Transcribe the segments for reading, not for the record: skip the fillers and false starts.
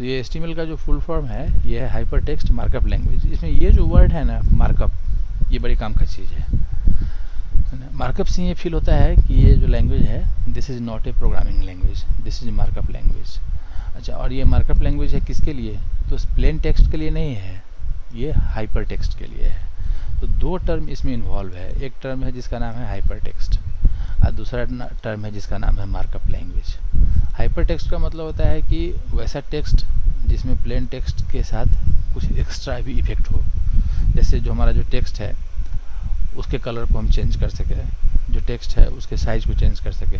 तो ये HTML का जो फुल फॉर्म है ये है हाइपर टेक्स्ट मार्कअप लैंग्वेज। इसमें ये जो वर्ड है ना मार्कअप, ये बड़ी काम का चीज़ है ना। मार्कअप से ये फील होता है कि ये जो लैंग्वेज है this is not a programming language, this is markup language. अच्छा, और ये मार्कअप लैंग्वेज है किसके लिए? तो प्लेन टेक्स्ट के लिए नहीं है, ये हाइपर टेक्स्ट के लिए है। तो दो टर्म इसमें इन्वॉल्व है, एक टर्म है जिसका नाम है हाइपर टेक्स्ट और दूसरा टर्म है जिसका नाम है मार्कअप लैंग्वेज। हाइपर टेक्स्ट का मतलब होता है कि वैसा टेक्स्ट जिसमें प्लेन टेक्स्ट के साथ कुछ एक्स्ट्रा भी इफेक्ट हो। जैसे जो हमारा जो टेक्स्ट है उसके कलर को हम चेंज कर सके, जो टेक्स्ट है उसके साइज को चेंज कर सके,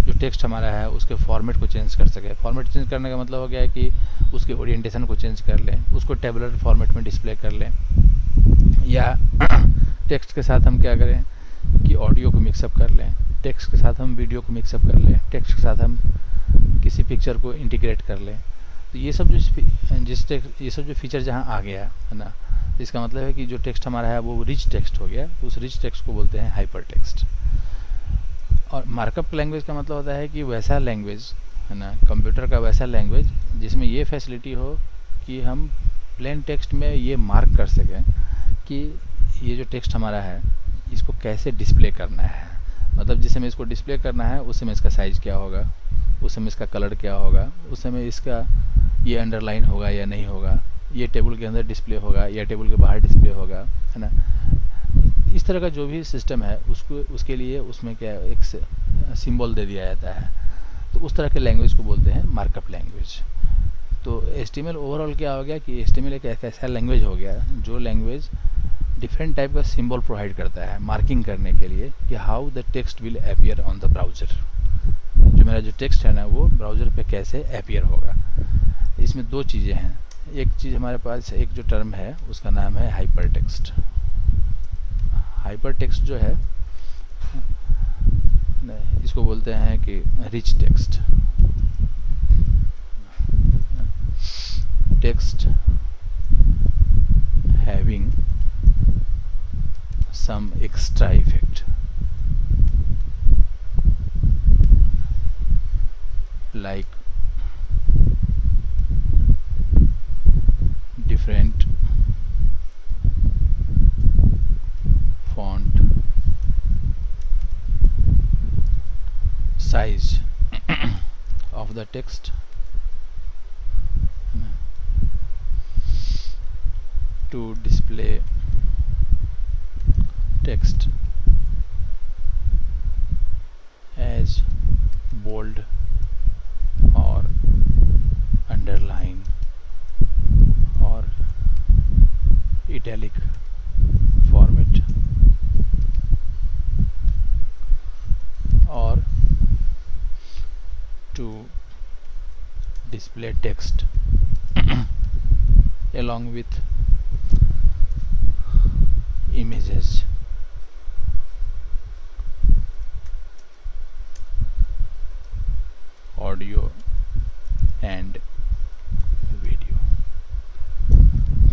जो टेक्स्ट हमारा है उसके फॉर्मेट को चेंज कर सके। फॉर्मेट चेंज करने का मतलब हो गया है कि उसके ओरिएंटेशन को चेंज कर लें, उसको टेबुलर फॉर्मेट में डिस्प्ले कर लें, या टेक्स्ट के साथ हम क्या करें कि ऑडियो को मिक्सअप कर लें, टेक्स्ट के साथ हम वीडियो को मिक्सअप कर लें, टेक्स्ट के साथ हम किसी पिक्चर को इंटीग्रेट कर लें। तो ये सब जो फीचर जहाँ आ गया है ना, इसका मतलब है कि जो टेक्स्ट हमारा है वो रिच टेक्स्ट हो गया, तो उस रिच टेक्स्ट को बोलते हैं हाइपर टेक्स्ट। और मार्कअप लैंग्वेज का मतलब होता है कि वैसा लैंग्वेज है ना, कंप्यूटर का वैसा लैंग्वेज जिसमें ये फैसिलिटी हो कि हम प्लेन टेक्स्ट में ये मार्क कर सकें कि ये जो टेक्स्ट हमारा है इसको कैसे डिस्प्ले करना है। मतलब जिस समय इसको डिस्प्ले करना है उस समय इसका साइज़ क्या होगा, उस समय इसका कलर क्या होगा, उस समय इसका ये अंडरलाइन होगा या नहीं होगा, ये टेबल के अंदर डिस्प्ले होगा या टेबल के बाहर डिस्प्ले होगा, है ना। इस तरह का जो भी सिस्टम है उसके लिए उसमें क्या एक सिंबल दे दिया जाता है। तो उस तरह के लैंग्वेज को बोलते हैं मार्कअप लैंग्वेज। तो HTML ओवरऑल क्या हो गया कि HTML एक ऐसा लैंग्वेज हो गया जो लैंग्वेज डिफरेंट टाइप का सिंबल प्रोवाइड करता है मार्किंग करने के लिए कि how the text will appear on the browser. जो मेरा जो टेक्स्ट है ना वो ब्राउज़र पे कैसे अपीयर होगा। इसमें दो चीज़ें हैं, एक चीज़ हमारे पास एक जो टर्म है उसका नाम है हाइपर टेक्स्ट। हाइपर टेक्स्ट जो है इसको बोलते हैं कि rich text. Text having some extra effect like different font size of the text to display text as bold or underline or italic format or to display text along with images, audio and video.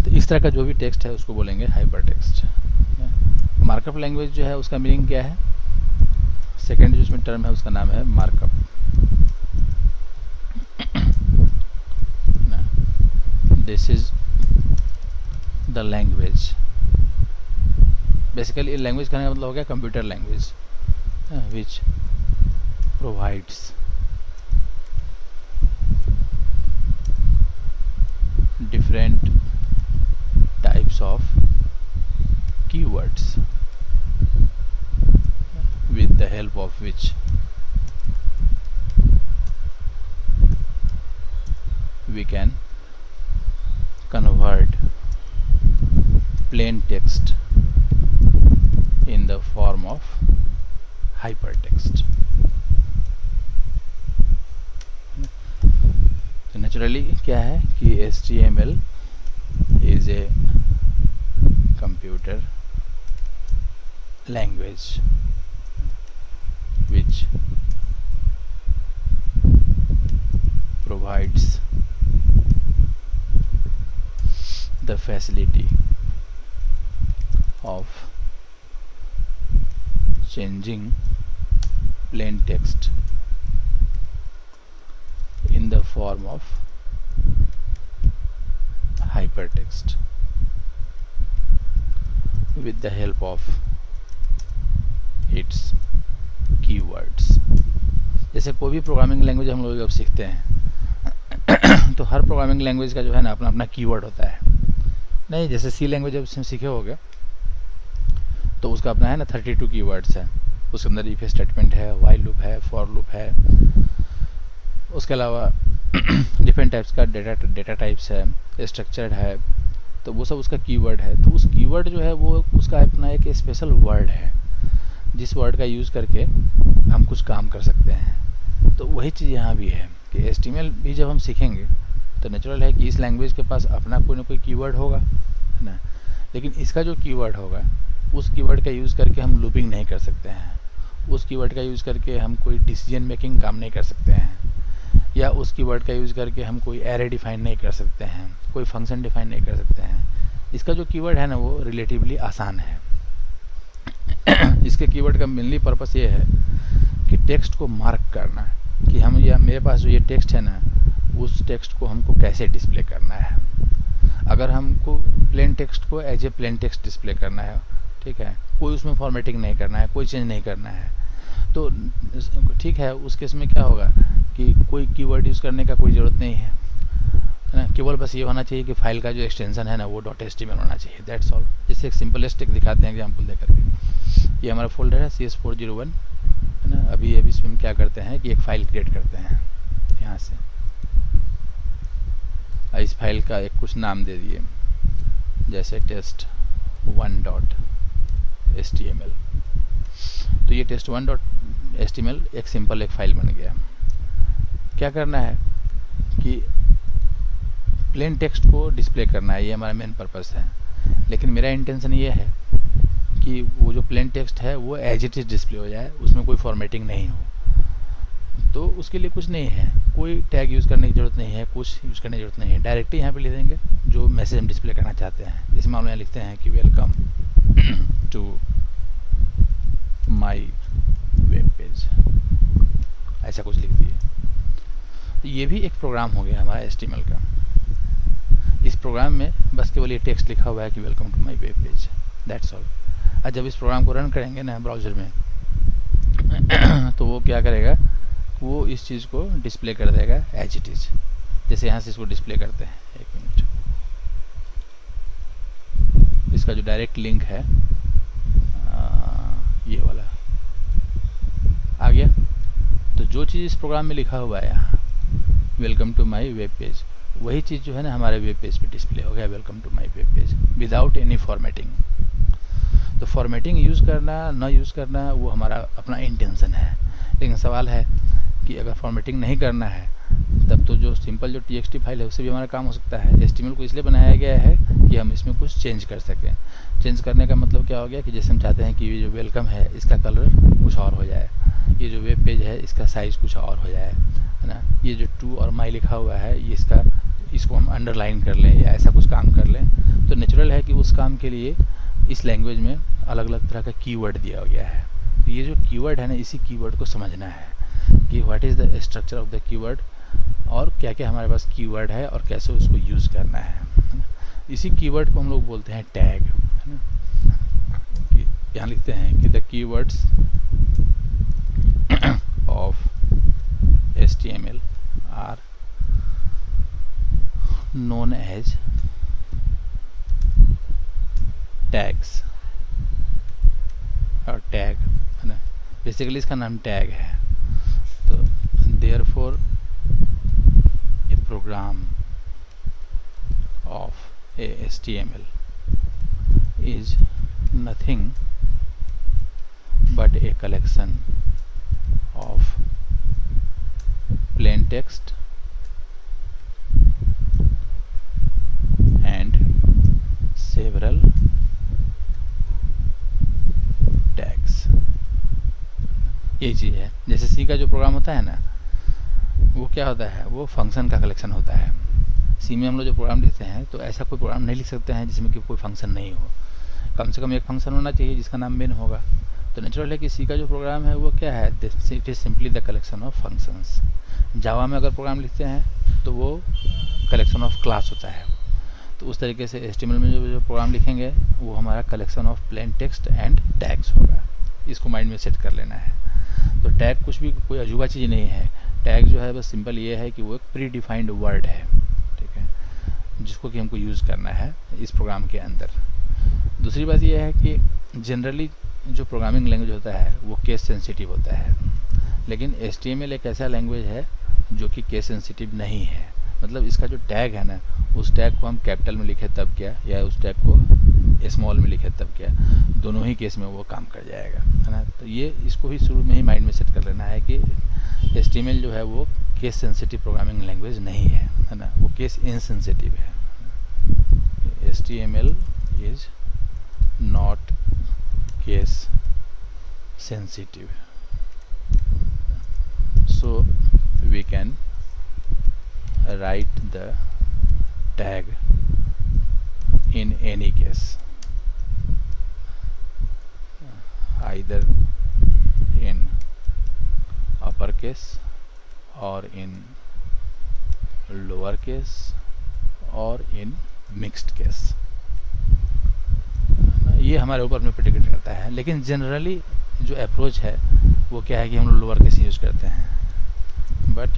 तो इस तरह का जो भी text है उसको बोलेंगे hyper text. Markup language जो है उसका मीनिंग क्या है? सेकेंड जो इसमें टर्म है उसका नाम है markup. This is the language. Basically language कहने का मतलब हो गया computer language which provides different types of keywords with the help of which we can convert plain text in the form of hypertext. तो नेचुरली क्या है कि HTML is a computer language which provides the facility of changing plain text in the form of hypertext with the help of its keywords. जैसे कोई भी programming language हम लोग जब सीखते हैं तो हर प्रोग्रामिंग लैंग्वेज का जो है ना अपना अपना कीवर्ड होता है। नहीं, जैसे सी लैंग्वेज जब इसमें सीखे होगे तो उसका अपना है ना 32 कीवर्ड्स है। उसके अंदर इफ स्टेटमेंट है, वाइल लूप है, फॉर लूप है, उसके अलावा डिफरेंट टाइप्स का डेटा टाइप्स है, स्ट्रक्चर्ड है, तो वो सब उसका कीवर्ड है। तो उस कीवर्ड जो है वो उसका अपना एक स्पेशल वर्ड है जिस वर्ड का यूज़ करके हम कुछ काम कर सकते हैं। तो वही चीज़ यहाँ भी है कि HTML भी जब हम सीखेंगे तो नेचुरल है कि इस लैंग्वेज के पास अपना कोई ना कोई कीवर्ड होगा, है ना, लेकिन इसका जो कीवर्ड होगा उस कीवर्ड का यूज़ करके हम लूपिंग नहीं कर सकते हैं, उस कीवर्ड का यूज़ करके हम कोई डिसीजन मेकिंग काम नहीं कर सकते हैं, या उस कीवर्ड का यूज़ करके हम कोई एरे डिफाइन नहीं कर सकते हैं, कोई फंक्शन डिफाइन नहीं कर सकते हैं। इसका जो कीवर्ड है ना वो रिलेटिवली आसान है। इसके कीवर्ड का मेनली पर्पस ये है कि टेक्स्ट को मार्क करना, कि हम या मेरे पास जो ये टेक्स्ट है ना उस टेक्स्ट को हमको कैसे डिस्प्ले करना है। अगर हमको प्लेन टेक्स्ट को as a plain text display करना है, ठीक है, कोई उसमें फॉर्मेटिंग नहीं करना है, कोई चेंज नहीं करना है, तो ठीक है, उस केस में क्या होगा कि कोई कीवर्ड यूज़ करने का कोई ज़रूरत नहीं है ना, केवल बस ये होना चाहिए कि फाइल का जो एक्सटेंशन है ना वो .html होना चाहिए, दैट्स ऑल। जैसे एक सिंपलेस्ट एक दिखाते हैं एग्जांपल दे करके। ये हमारा फोल्डर है CS401, है ना। अभी इसमें हम क्या करते हैं कि एक फ़ाइल क्रिएट करते हैं यहाँ से। इस फाइल का एक कुछ नाम दे दिए, जैसे test1.html। तो ये test1.html एक सिंपल एक फ़ाइल बन गया। क्या करना है कि प्लेन टेक्स्ट को डिस्प्ले करना है, ये हमारा मेन पर्पस है। लेकिन मेरा इंटेंशन ये है कि वो जो प्लेन टेक्स्ट है वो एज इट इज़ डिस्प्ले हो जाए, उसमें कोई फॉर्मेटिंग नहीं हो। तो उसके लिए कुछ नहीं है, कोई टैग यूज़ करने की ज़रूरत नहीं है, कुछ यूज़ करने की ज़रूरत नहीं है। डायरेक्टली यहाँ पे लिख देंगे जो मैसेज हम डिस्प्ले करना चाहते हैं। जैसे मान लो यहाँ लिखते हैं कि welcome to my web page, ऐसा कुछ लिख दिए। तो ये भी एक प्रोग्राम हो गया हमारा HTML का। इस प्रोग्राम में बस केवल ये टेक्स्ट लिखा हुआ है कि welcome to my web page, that's all. और जब इस प्रोग्राम को रन करेंगे ना ब्राउज़र में तो वो क्या करेगा, वो इस चीज़ को डिस्प्ले कर देगा एज इट इज़। जैसे यहाँ से इसको डिस्प्ले करते हैं, एक मिनट, इसका जो डायरेक्ट लिंक है ये वाला आ गया। तो जो चीज़ इस प्रोग्राम में लिखा हुआ है यहाँ welcome to my web page, वही चीज़ जो है ना हमारे वेब पेज पे डिस्प्ले हो गया, welcome to my web page, without any formatting. तो फॉर्मेटिंग यूज़ करना ना यूज़ करना वो हमारा अपना इंटेंशन है। लेकिन सवाल है कि अगर फॉर्मेटिंग नहीं करना है तब तो जो सिंपल जो TXT फाइल है उससे भी हमारा काम हो सकता है। HTML को इसलिए बनाया गया है कि हम इसमें कुछ चेंज कर सकें। चेंज करने का मतलब क्या हो गया कि जैसे हम चाहते हैं कि ये जो वेलकम है इसका कलर कुछ और हो जाए, ये जो वेब पेज है इसका साइज़ कुछ और हो जाए, है ना, ये जो टू और माई लिखा हुआ है ये इसको हम अंडरलाइन कर लें या ऐसा कुछ काम कर लें। तो नेचुरल है कि उस काम के लिए इस लैंग्वेज में अलग अलग तरह का कीवर्ड दिया गया है। तो ये जो कीवर्ड है ना, इसी कीवर्ड को समझना है कि what is the structure of the keyword और क्या क्या हमारे पास कीवर्ड है और कैसे उसको यूज़ करना है ना। इसी कीवर्ड को हम लोग बोलते हैं टैग, है ना। यहाँ लिखते हैं कि the keywords of HTML are known as tags और टैग, है ना, बेसिकली इसका नाम टैग है। तो therefore a program of a HTML is nothing but a collection of plain text and several tags। ये चीज़ है। जैसे सी का जो प्रोग्राम होता है ना वो क्या होता है, वो फंक्शन का कलेक्शन होता है। सी में हम लोग जो प्रोग्राम लिखते हैं तो ऐसा कोई प्रोग्राम नहीं लिख सकते हैं जिसमें कि कोई फंक्शन नहीं हो। कम से कम एक फंक्शन होना चाहिए जिसका नाम मेन होगा। तो नेचुरल है कि सी का जो प्रोग्राम है वो क्या है, it is simply the collection of functions. Java में अगर प्रोग्राम लिखते हैं तो वो कलेक्शन ऑफ क्लास होता है। तो उस तरीके से HTML में जो प्रोग्राम लिखेंगे वो हमारा collection of plain text and tags होगा। इसको माइंड में सेट कर लेना है। तो टैग कुछ भी कोई अजूबा चीज़ नहीं है। टैग जो है बस सिंपल ये है कि वो एक प्री डिफाइंड वर्ड है, ठीक है, जिसको कि हमको यूज़ करना है इस प्रोग्राम के अंदर। दूसरी बात ये है कि जनरली जो प्रोग्रामिंग लैंग्वेज होता है वो केस सेंसिटिव होता है, लेकिन HTML एक ऐसा लैंग्वेज है जो कि केस सेंसिटिव नहीं है। मतलब इसका जो टैग है ना, उस टैग को हम कैपिटल में लिखे तब क्या, या उस टैग को स्मॉल में लिखे तब क्या, दोनों ही केस में वो काम कर जाएगा, है ना। तो ये इसको ही शुरू में ही माइंड में सेट कर लेना है कि HTML जो है वो केस सेंसिटिव प्रोग्रामिंग लैंग्वेज नहीं है ना, वो केस इनसेंसिटिव है। HTML is not case sensitive, so we can write the tag in any case, either in uppercase or in lowercase or in mixed case। ये हमारे ऊपर में प्रेडिकेट करता है, लेकिन जनरली जो अप्रोच है वो क्या है कि हम लोग लोअर केस यूज करते हैं, but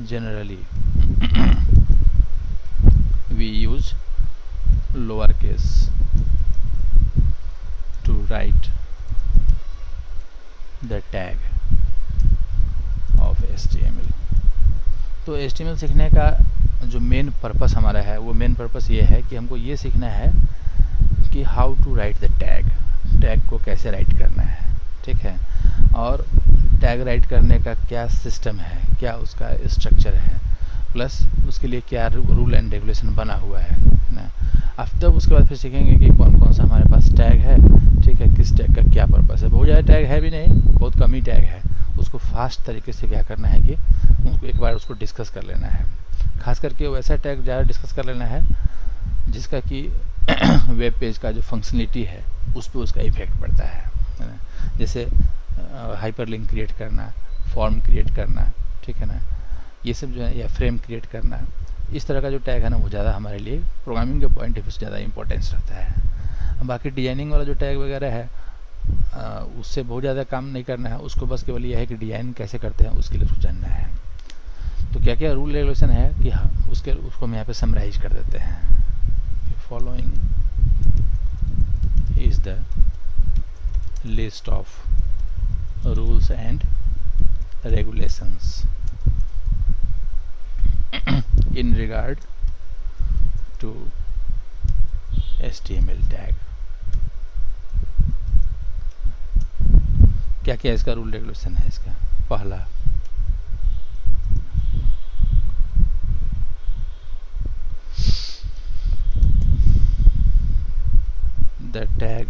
generally we use lower case to write the tag of HTML। तो HTML सीखने का जो मेन पर्पस हमारा है, वो मेन पर्पस ये है कि हमको ये सीखना है कि how to write the tag, tag को कैसे राइट करना है, ठीक है, और टैग राइट करने का क्या सिस्टम है, क्या उसका स्ट्रक्चर है, प्लस उसके लिए क्या रूल एंड रेगुलेशन बना हुआ है ना। अब तब उसके बाद फिर सीखेंगे कि कौन कौन सा हमारे पास टैग है, ठीक है, किस टैग का क्या पर्पस है। बहुत ज़्यादा टैग है भी नहीं, बहुत कम ही टैग है, उसको फास्ट तरीके से क्या करना है कि उसको एक बार उसको डिस्कस कर लेना है। खास करके वैसा टैग ज़्यादा डिस्कस कर लेना है जिसका कि वेब पेज का जो फंक्शनलिटी है उस पर उसका इफेक्ट पड़ता है। जैसे हाइपरलिंक क्रिएट करना, फॉर्म क्रिएट करना, ठीक है ना, ये सब जो है, या फ्रेम क्रिएट करना, इस तरह का जो टैग है ना वो ज़्यादा हमारे लिए प्रोग्रामिंग के पॉइंट ऑफ व्यू से ज़्यादा इंपॉर्टेंस रखता है। बाकी डिजाइनिंग वाला जो टैग वगैरह है उससे बहुत ज़्यादा काम नहीं करना है, उसको बस केवल यह है कि डिजाइन कैसे करते हैं उसके लिए उसको जानना है। तो क्या क्या रूल रेगुलेशन है कि उसको हम यहाँ पे समराइज कर देते हैं। Following is the list of rules and regulations in regard to HTML tag। क्या क्या इसका रूल रेगुलेशन है। इसका पहला, the tag,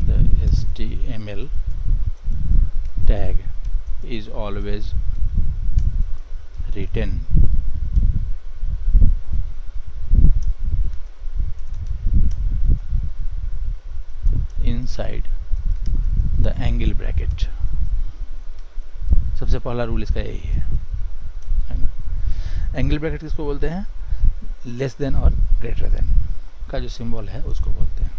the HTML tag is always written inside the angle bracket। सबसे पहला रूल इसका यही है ना। एंगल ब्रैकेट किसको बोलते हैं? लेस देन और ग्रेटर देन का जो सिंबल है उसको बोलते हैं,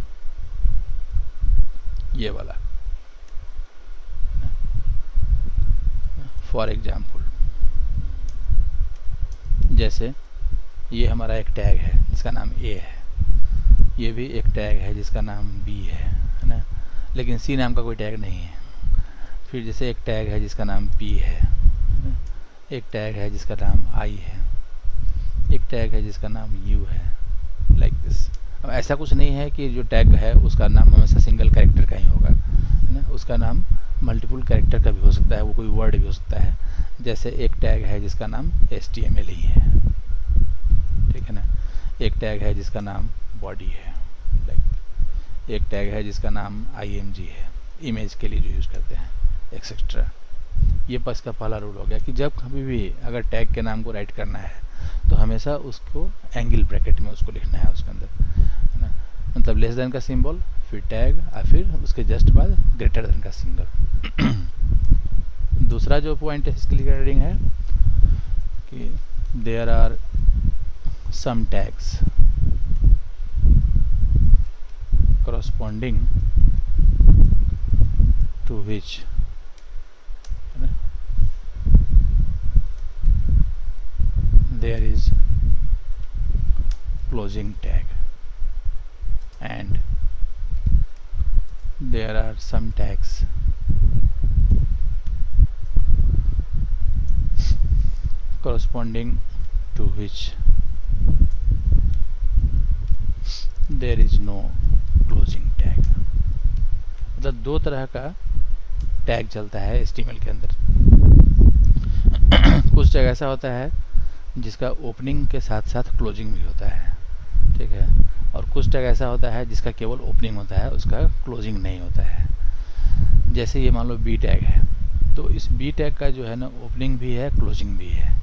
ये वाला। फॉर एग्जाम्पल, जैसे ये हमारा एक टैग है जिसका नाम A है, ये भी एक टैग है जिसका नाम B है ना, लेकिन C नाम का कोई टैग नहीं है। फिर जैसे एक टैग है जिसका नाम P है, एक टैग है जिसका नाम I है, एक टैग है जिसका नाम U है, लाइक दिस। अब ऐसा कुछ नहीं है कि जो टैग है उसका नाम हमेशा सिंगल कैरेक्टर का ही होगा, है ना, उसका नाम मल्टीपल कैरेक्टर का भी हो सकता है, वो कोई वर्ड भी हो सकता है। जैसे एक टैग है जिसका नाम HTML ही है, ठीक है ना, एक टैग है जिसका नाम बॉडी है, लाइक एक टैग है जिसका नाम IMG है, इमेज के लिए जो यूज़ करते हैं, एक्सेट्रा। ये बस का पहला रूल हो गया कि जब कभी भी अगर टैग के नाम को राइट करना है तो हमेशा उसको एंगल ब्रैकेट में उसको लिखना है उसके अंदर, है ना, मतलब लेस देन का सिंबल, फिर टैग और फिर उसके जस्ट बाद ग्रेटर देन का सिंबल। दूसरा जो पॉइंट है इसके रिगार्डिंग है कि there are some tags corresponding to which there is closing tag, and there are some tags corresponding to which there is no closing tag. मतलब दो तरह का टैग चलता है HTML के अंदर। कुछ टैग ऐसा होता है जिसका ओपनिंग के साथ साथ क्लोजिंग भी होता है, ठीक है, और कुछ टैग ऐसा होता है जिसका केवल ओपनिंग होता है, उसका क्लोजिंग नहीं होता है। जैसे ये मान लो बी टैग है, तो इस बी टैग का जो है ना ओपनिंग भी है, क्लोजिंग भी है।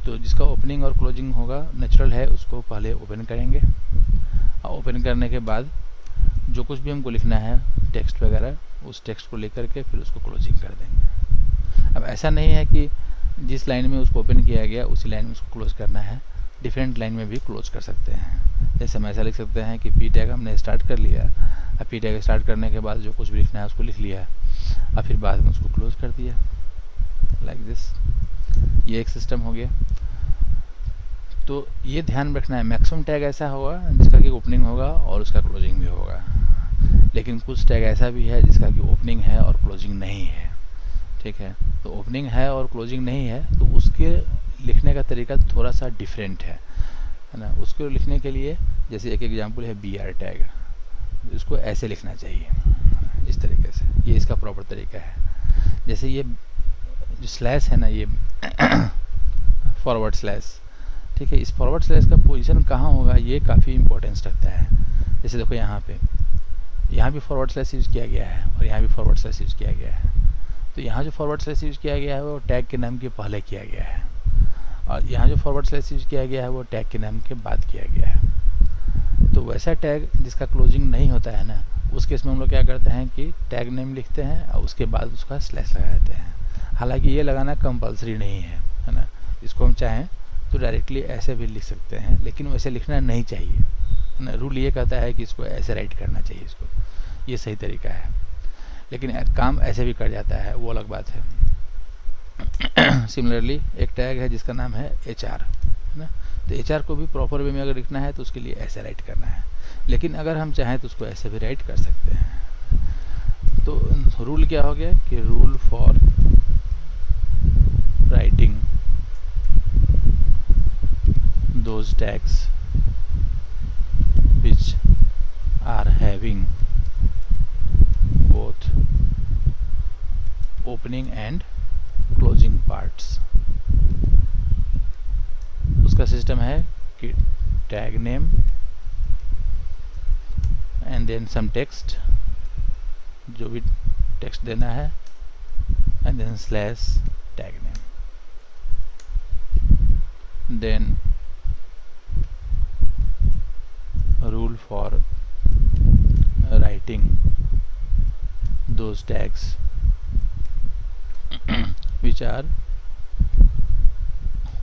तो जिसका ओपनिंग और क्लोजिंग होगा नेचुरल है, उसको पहले ओपन करेंगे, और ओपन करने के बाद जो कुछ भी हमको लिखना है टेक्स्ट वगैरह, उस टेक्स्ट को लेकर के फिर उसको क्लोजिंग कर देंगे। अब ऐसा नहीं है कि जिस लाइन में उसको ओपन किया गया उसी लाइन में उसको क्लोज करना है, डिफरेंट लाइन में भी क्लोज कर सकते हैं। जैसे हम ऐसा लिख सकते हैं कि पी टैग हमने स्टार्ट कर लिया, अब पी टैग स्टार्ट करने के बाद जो कुछ भी लिखना है उसको लिख लिया, और फिर बाद में उसको क्लोज कर दिया, लाइक दिस। ये एक सिस्टम हो गया। तो ये ध्यान रखना है, मैक्सिमम टैग ऐसा होगा जिसका कि ओपनिंग होगा और उसका क्लोजिंग भी होगा, लेकिन कुछ टैग ऐसा भी है जिसका कि ओपनिंग है और क्लोजिंग नहीं है, ठीक है। तो ओपनिंग है और क्लोजिंग नहीं है, तो उसके लिखने का तरीका थोड़ा सा डिफरेंट है ना। उसको लिखने के लिए जैसे एक एग्जांपल है बी आर टैग, इसको ऐसे लिखना चाहिए, इस तरीके से, ये इसका प्रॉपर तरीका है। जैसे ये जो स्लैश है ना, ये फॉरवर्ड स्लैश, ठीक है, इस फॉरवर्ड स्लैश का पोजीशन कहाँ होगा ये काफ़ी इंपॉर्टेंस रखता है। जैसे देखो यहाँ पे, यहाँ भी फॉरवर्ड स्लैश यूज़ किया गया है और यहाँ भी फॉरवर्ड स्लैश यूज़ किया गया है। तो यहाँ जो फॉरवर्ड स्लैश यूज़ किया गया है वो टैग के नाम के पहले किया गया है, और यहाँ जो फॉरवर्ड स्लैश यूज़ किया गया है वो टैग के नाम के बाद किया गया है। तो वैसा टैग जिसका क्लोजिंग नहीं होता है ना, उस केस में हम लोग क्या करते हैं कि टैग नेम लिखते हैं और उसके बाद उसका स्लैश लगा देते हैं। हालांकि ये लगाना कंपलसरी नहीं है ना, इसको हम चाहें तो डायरेक्टली ऐसे भी लिख सकते हैं, लेकिन वैसे लिखना नहीं चाहिए, है ना। रूल ये कहता है कि इसको ऐसे राइट करना चाहिए, इसको, ये सही तरीका है, लेकिन काम ऐसे भी कर जाता है, वो अलग बात है। सिमिलरली एक टैग है जिसका नाम है HR, है ना। तो HR को भी प्रॉपर वे में अगर लिखना है तो उसके लिए ऐसे राइट करना है, लेकिन अगर हम चाहें तो उसको ऐसे भी राइट कर सकते हैं। तो रूल क्या हो गया कि rule for writing those tags which are having both opening and closing parts, उसका सिस्टम है कि tag name and then some text, जो भी टेक्स्ट देना है, and then slash tag name, then rule for writing those tags which are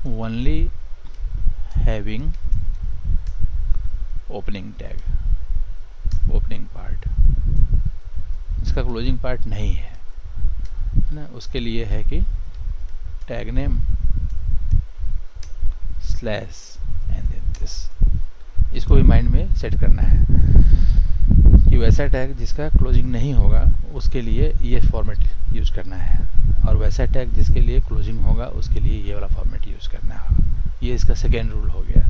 only having opening tag, opening part, इसका closing part नहीं है ना, उसके लिए है कि tag name slash and then this. इसको भी माइंड में सेट करना है कि वैसा टैग जिसका क्लोजिंग नहीं होगा उसके लिए ये फॉर्मेट यूज़ करना है, और वैसा टैग जिसके लिए क्लोजिंग होगा उसके लिए ये वाला फॉर्मेट यूज़ करना होगा। ये इसका सेकेंड रूल हो गया,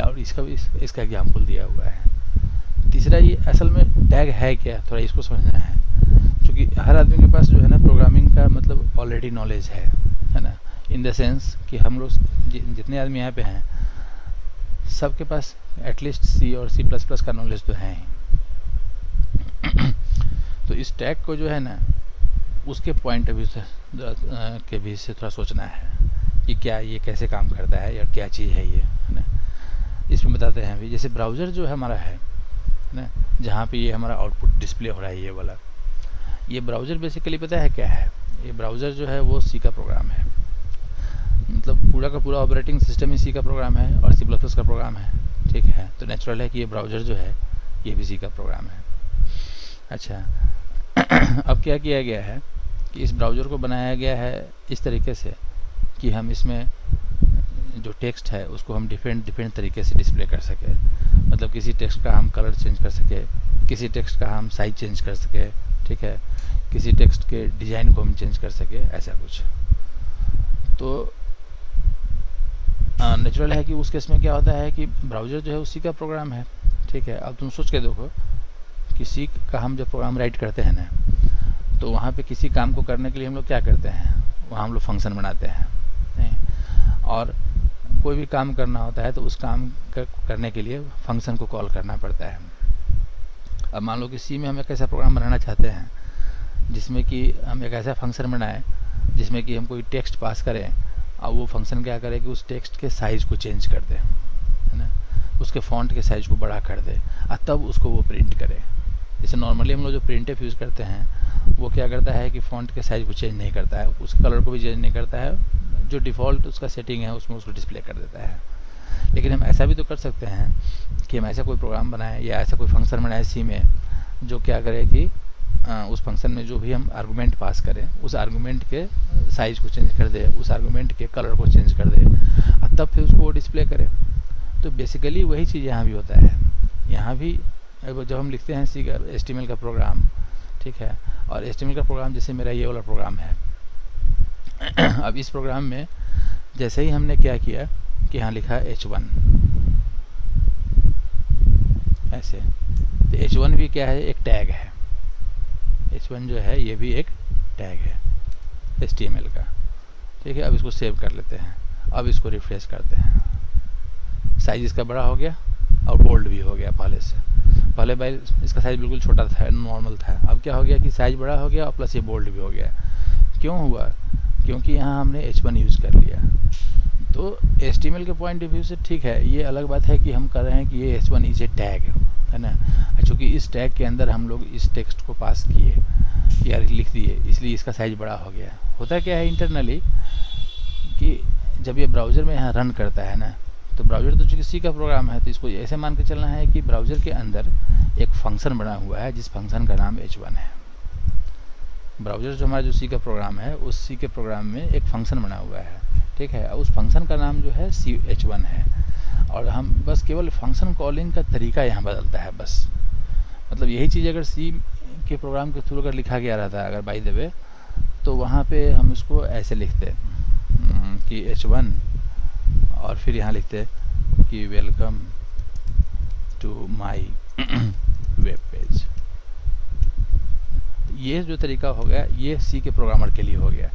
और इसका भी इसका एग्जाम्पल दिया हुआ है। तीसरा, ये असल में टैग है क्या, थोड़ा इसको समझना है, क्योंकि हर आदमी के पास जो है ना प्रोग्रामिंग का मतलब ऑलरेडी नॉलेज है ना, इन द सेंस कि हम लोग जितने आदमी यहाँ पे हैं सबके पास एटलीस्ट C और C++ का नॉलेज तो है ही। तो इस टैग को जो है ना उसके पॉइंट ऑफ व्यू के भी से थोड़ा सोचना है कि क्या ये कैसे काम करता है या क्या चीज़ है ये, है ना। इसमें बताते हैं अभी, जैसे ब्राउज़र जो है हमारा है ना, जहाँ पे ये हमारा आउटपुट डिस्प्ले हो रहा है, ये वाला, ये ब्राउज़र बेसिकली पता है क्या है, ये ब्राउज़र जो है वो C का प्रोग्राम है। मतलब पूरा का पूरा ऑपरेटिंग सिस्टम ही सी का प्रोग्राम है और सी प्लस प्लस का प्रोग्राम है, ठीक है। तो नेचुरल है कि ये ब्राउज़र जो है ये भी सी का प्रोग्राम है। अच्छा अब क्या किया गया है कि इस ब्राउज़र को बनाया गया है इस तरीके से कि हम इसमें जो टेक्स्ट है उसको हम डिफरेंट तरीके से डिस्प्ले कर सके। मतलब किसी टेक्स्ट का हम कलर चेंज कर सके, किसी टेक्स्ट का हम साइज चेंज कर सके, ठीक है, किसी टेक्स्ट के डिज़ाइन को हम चेंज कर सके, ऐसा कुछ। तो नेचुरल है कि उस केस में क्या होता है कि ब्राउज़र जो है उसी का प्रोग्राम है, ठीक है। अब तुम सोच के देखो कि सी का हम जब प्रोग्राम राइट करते हैं ना, तो वहाँ पे किसी काम को करने के लिए हम लोग क्या करते हैं, वहाँ हम लोग फंक्शन बनाते हैं, नहीं? और कोई भी काम करना होता है तो उस काम करने के लिए फंक्शन को कॉल करना पड़ता है। अब मान लो कि सी में हम एक ऐसा प्रोग्राम बनाना चाहते हैं जिसमें कि हम एक ऐसा फंक्शन बनाएं जिसमें कि हम कोई टेक्स्ट पास करें और वो फंक्शन क्या करे कि उस टेक्स्ट के साइज़ को चेंज कर दे, है ना, उसके फॉन्ट के साइज़ को बड़ा कर दे और तब उसको वो प्रिंट करे। जैसे नॉर्मली हम लोग जो प्रिंटफ यूज़ करते हैं वो क्या करता है कि फ़ॉन्ट के साइज़ को चेंज नहीं करता है, उस कलर को भी चेंज नहीं करता है, जो डिफ़ॉल्ट उसका सेटिंग है उसमें उसको डिस्प्ले कर देता है। लेकिन हम ऐसा भी तो कर सकते हैं कि हम ऐसा कोई प्रोग्राम बनाएं या ऐसा कोई फंक्शन बनाएं सी में जो क्या करे कि उस फंक्शन में जो भी हम आर्गूमेंट पास करें उस आर्गूमेंट के साइज़ को चेंज कर दे, उस आर्गूमेंट के कलर को चेंज कर दे और तब फिर उसको डिस्प्ले करे। तो बेसिकली वही चीज़ यहाँ भी होता है। यहाँ भी जब हम लिखते हैं सी का HTML का प्रोग्राम, ठीक है, और HTML का प्रोग्राम जैसे मेरा ये वाला प्रोग्राम है अब इस प्रोग्राम में जैसे ही हमने क्या किया कि यहाँ लिखा H1 ऐसे, तो H1 भी क्या है, एक टैग है। H1 जो है ये भी एक टैग है HTML का, ठीक है। अब इसको सेव कर लेते हैं, अब इसको रिफ्रेश करते हैं, साइज इसका बड़ा हो गया और बोल्ड भी हो गया पहले से। पहले भाई इसका साइज बिल्कुल छोटा था, नॉर्मल था, अब क्या हो गया कि साइज बड़ा हो गया और प्लस ये बोल्ड भी हो गया। क्यों हुआ? क्योंकि यहाँ हमने H1 यूज़ कर लिया। तो HTML के पॉइंट ऑफ व्यू से ठीक है, ये अलग बात है कि हम कर रहे हैं कि ये H1 इज ए टैग, है ना। चूँकि इस टैग के अंदर हम लोग इस टेक्स्ट को पास किए या लिख दिए, इसलिए इसका साइज बड़ा हो गया। होता क्या है इंटरनली कि जब ये ब्राउज़र में यहाँ रन करता है ना, तो ब्राउज़र तो चूँकि सी का प्रोग्राम है तो इसको ऐसे मान के चलना है कि ब्राउज़र के अंदर एक फंक्शन बना हुआ है जिस फंक्शन का नाम H1 है। ब्राउज़र जो हमारा जो सी का प्रोग्राम है उस सी के प्रोग्राम में एक फंक्शन बना हुआ है, ठीक है। उस फंक्शन का नाम जो है H1 है और हम बस केवल फंक्शन कॉलिंग का तरीका यहाँ बदलता है बस। मतलब यही चीज़ अगर सी के प्रोग्राम के थ्रू अगर लिखा गया रहता अगर बाय द वे, तो वहाँ पे हम इसको ऐसे लिखते कि H1 और फिर यहाँ लिखते कि welcome to my web page. ये जो तरीका हो गया ये सी के प्रोग्रामर के लिए हो गया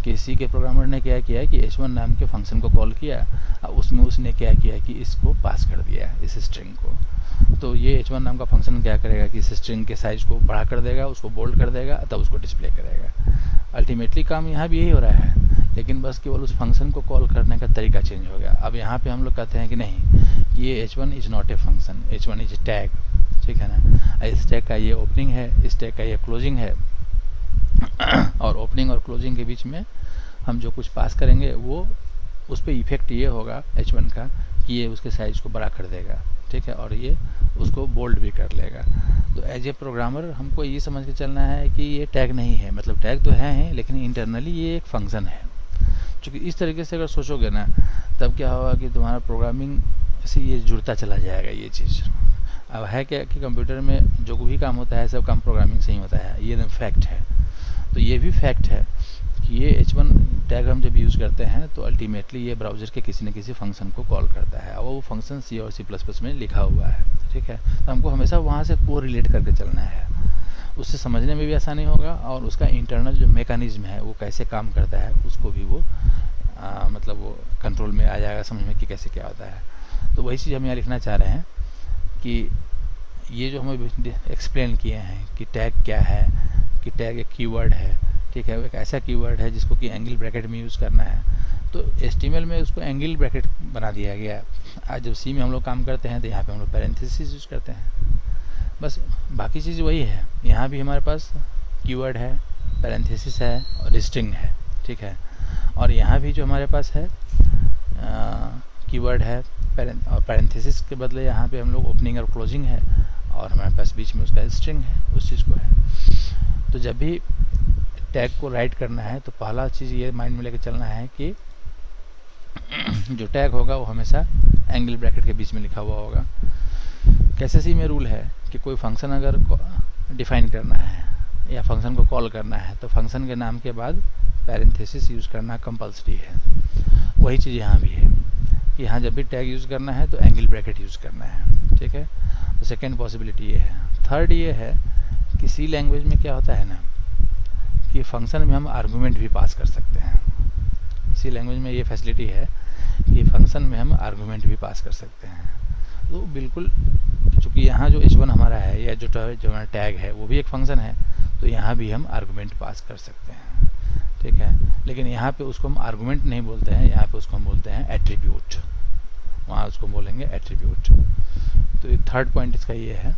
कि सी के प्रोग्रामर ने क्या किया कि H1 नाम के फंक्शन को कॉल किया और उसमें उसने क्या किया कि इसको पास कर दिया इस स्ट्रिंग को। तो ये H1 नाम का फंक्शन क्या करेगा कि इस स्ट्रिंग के साइज़ को बड़ा कर देगा, उसको बोल्ड कर देगा, तब उसको डिस्प्ले करेगा। अल्टीमेटली काम यहाँ भी यही हो रहा है, लेकिन बस केवल उस फंक्शन को कॉल करने का तरीका चेंज हो गया। अब यहाँ पे हम लोग कहते हैं कि नहीं, ये H1 is not a function, H1 is a tag, ठीक है ना। इस टैग का ये ओपनिंग है, इस टैग का ये क्लोजिंग है और ओपनिंग और क्लोजिंग के बीच में हम जो कुछ पास करेंगे वो उस पर इफेक्ट ये होगा H1 का कि ये उसके साइज़ को बड़ा कर देगा, ठीक है, और ये उसको बोल्ड भी कर लेगा। तो एज ए प्रोग्रामर हमको ये समझ के चलना है कि ये टैग नहीं है, मतलब टैग तो है लेकिन इंटरनली ये एक फंक्शन है। क्योंकि इस तरीके से अगर सोचोगे ना तब क्या होगा कि तुम्हारा प्रोग्रामिंग से ये जुड़ता चला जाएगा ये चीज़। अब है क्या कि कंप्यूटर में जो भी काम होता है सब काम प्रोग्रामिंग से ही होता है, ये फैक्ट है। तो ये भी फैक्ट है कि ये H1 टैग हम जब यूज़ करते हैं तो अल्टीमेटली ये ब्राउज़र के किसी न किसी फंक्शन को कॉल करता है और वो फंक्शन सी और C++ में लिखा हुआ है, ठीक है। तो हमको हमेशा वहाँ से को रिलेट करके चलना है, उससे समझने में भी आसानी होगा और उसका इंटरनल जो मैकेनिज्म है वो कैसे काम करता है उसको भी वो मतलब वो कंट्रोल में आ जाएगा समझ में कि कैसे क्या होता है। तो वही चीज़ हम यहाँ लिखना चाह रहे हैं कि ये जो हम एक्सप्लेन किए हैं कि टैग क्या है, कि टैग एक कीवर्ड है, ठीक है, वो एक ऐसा कीवर्ड है जिसको कि एंगल ब्रैकेट में यूज़ करना है। तो HTML में उसको एंगल ब्रैकेट बना दिया गया है। आज जब सी में हम लोग काम करते हैं तो यहाँ पे हम लोग पैरेंथेसिस यूज़ करते हैं, बस बाकी चीज़ वही है। यहाँ भी हमारे पास कीवर्ड है, पैरेंथेसिस है और स्ट्रिंग है, ठीक है। और यहाँ भी जो हमारे पास है कीवर्ड है, और पैरेंथेसिस के बदले यहाँ पे हम लोग ओपनिंग और क्लोजिंग है, और हमारे पास बीच में उसका स्ट्रिंग है, उस चीज़ को है। तो जब भी टैग को राइट करना है तो पहला चीज़ ये माइंड में लेके चलना है कि जो टैग होगा वो हमेशा एंगल ब्रैकेट के बीच में लिखा हुआ होगा। कैसे में रूल है कि कोई फंक्शन अगर डिफाइन करना है या फंक्शन को कॉल करना है तो फंक्शन के नाम के बाद पैरेंथेसिस यूज़ करना कंपलसरी है। वही चीज़ यहाँ भी है कि यहाँ जब भी टैग यूज़ करना है तो एंगल ब्रैकेट यूज़ करना है, ठीक है। तो सेकेंड पॉसिबिलिटी ये है। थर्ड ये है कि सी लैंग्वेज में क्या होता है ना कि फंक्शन में हम आर्गूमेंट भी पास कर सकते हैं। सी लैंग्वेज में ये फैसिलिटी है कि फंक्शन में हम आर्गूमेंट भी पास कर सकते हैं। तो बिल्कुल, चूँकि यहाँ जो h1 हमारा है या जो हमारा टैग है वो भी एक फंक्शन है, तो यहाँ भी हम आर्गूमेंट पास कर सकते हैं, ठीक है। लेकिन यहाँ पे उसको हम आर्गूमेंट नहीं बोलते हैं, यहाँ पे उसको हम बोलते हैं एट्रीब्यूट, वहाँ उसको बोलेंगे एट्रीब्यूट। तो ये थर्ड पॉइंट इसका ये है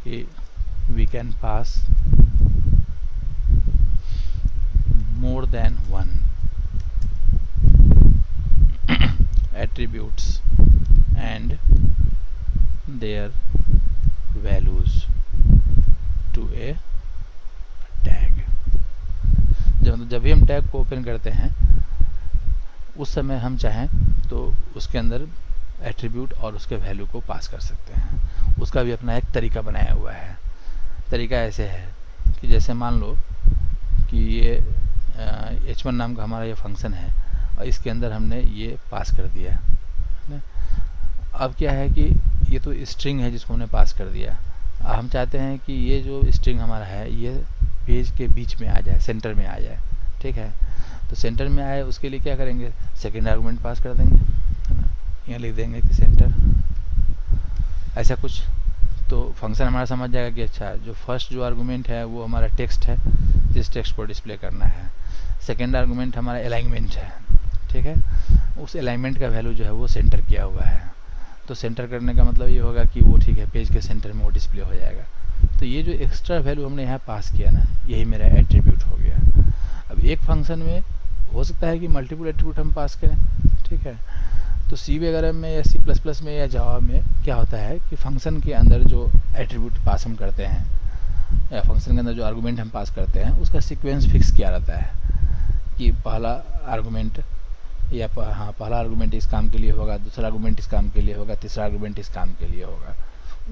कि we can pass more than one attributes and their values to a tag। जब भी हम टैग को ओपन करते हैं उस समय हम चाहें तो उसके अंदर एट्रीब्यूट और उसके वैल्यू को पास कर सकते हैं। उसका भी अपना एक तरीका बनाया हुआ है। तरीका ऐसे है कि जैसे मान लो कि ये h1 नाम का हमारा ये फंक्शन है और इसके अंदर हमने ये पास कर दिया है। अब क्या है कि ये तो स्ट्रिंग है जिसको हमने पास कर दिया। अब हम चाहते हैं कि ये जो स्ट्रिंग हमारा है ये पेज के बीच में आ जाए, सेंटर में आ जाए, ठीक है। तो सेंटर में आए उसके लिए क्या करेंगे, सेकेंड आर्गूमेंट पास कर देंगे, है ना। यहाँ लिख देंगे कि सेंटर, ऐसा कुछ। तो फंक्शन हमारा समझ जाएगा कि अच्छा जो फर्स्ट जो आर्गूमेंट है वो हमारा टेक्स्ट है, जिस टेक्स्ट को डिस्प्ले करना है। सेकेंड आर्गूमेंट हमारा अलाइनमेंट है, ठीक है। उस अलाइनमेंट का वैल्यू जो है वो सेंटर किया हुआ है। तो सेंटर करने का मतलब ये होगा कि वो ठीक है पेज के सेंटर में वो डिस्प्ले हो जाएगा। तो ये जो एक्स्ट्रा वैल्यू हमने यहाँ पास किया ना, यही मेरा एट्रीब्यूट हो गया। अब एक फंक्शन में हो सकता है कि मल्टीपल एट्रीब्यूट हम पास करें, ठीक है। तो सी वगैरह में या C++ में या जावा में क्या होता है कि फंक्शन के अंदर जो एट्रीब्यूट पास हम करते हैं या फंक्शन के अंदर जो आर्गूमेंट हम पास करते हैं उसका सीक्वेंस फिक्स किया रहता है कि पहला आर्गूमेंट या पहला आर्गूमेंट इस काम के लिए होगा, दूसरा आर्गूमेंट इस काम के लिए होगा, तीसरा आर्गूमेंट इस काम के लिए होगा।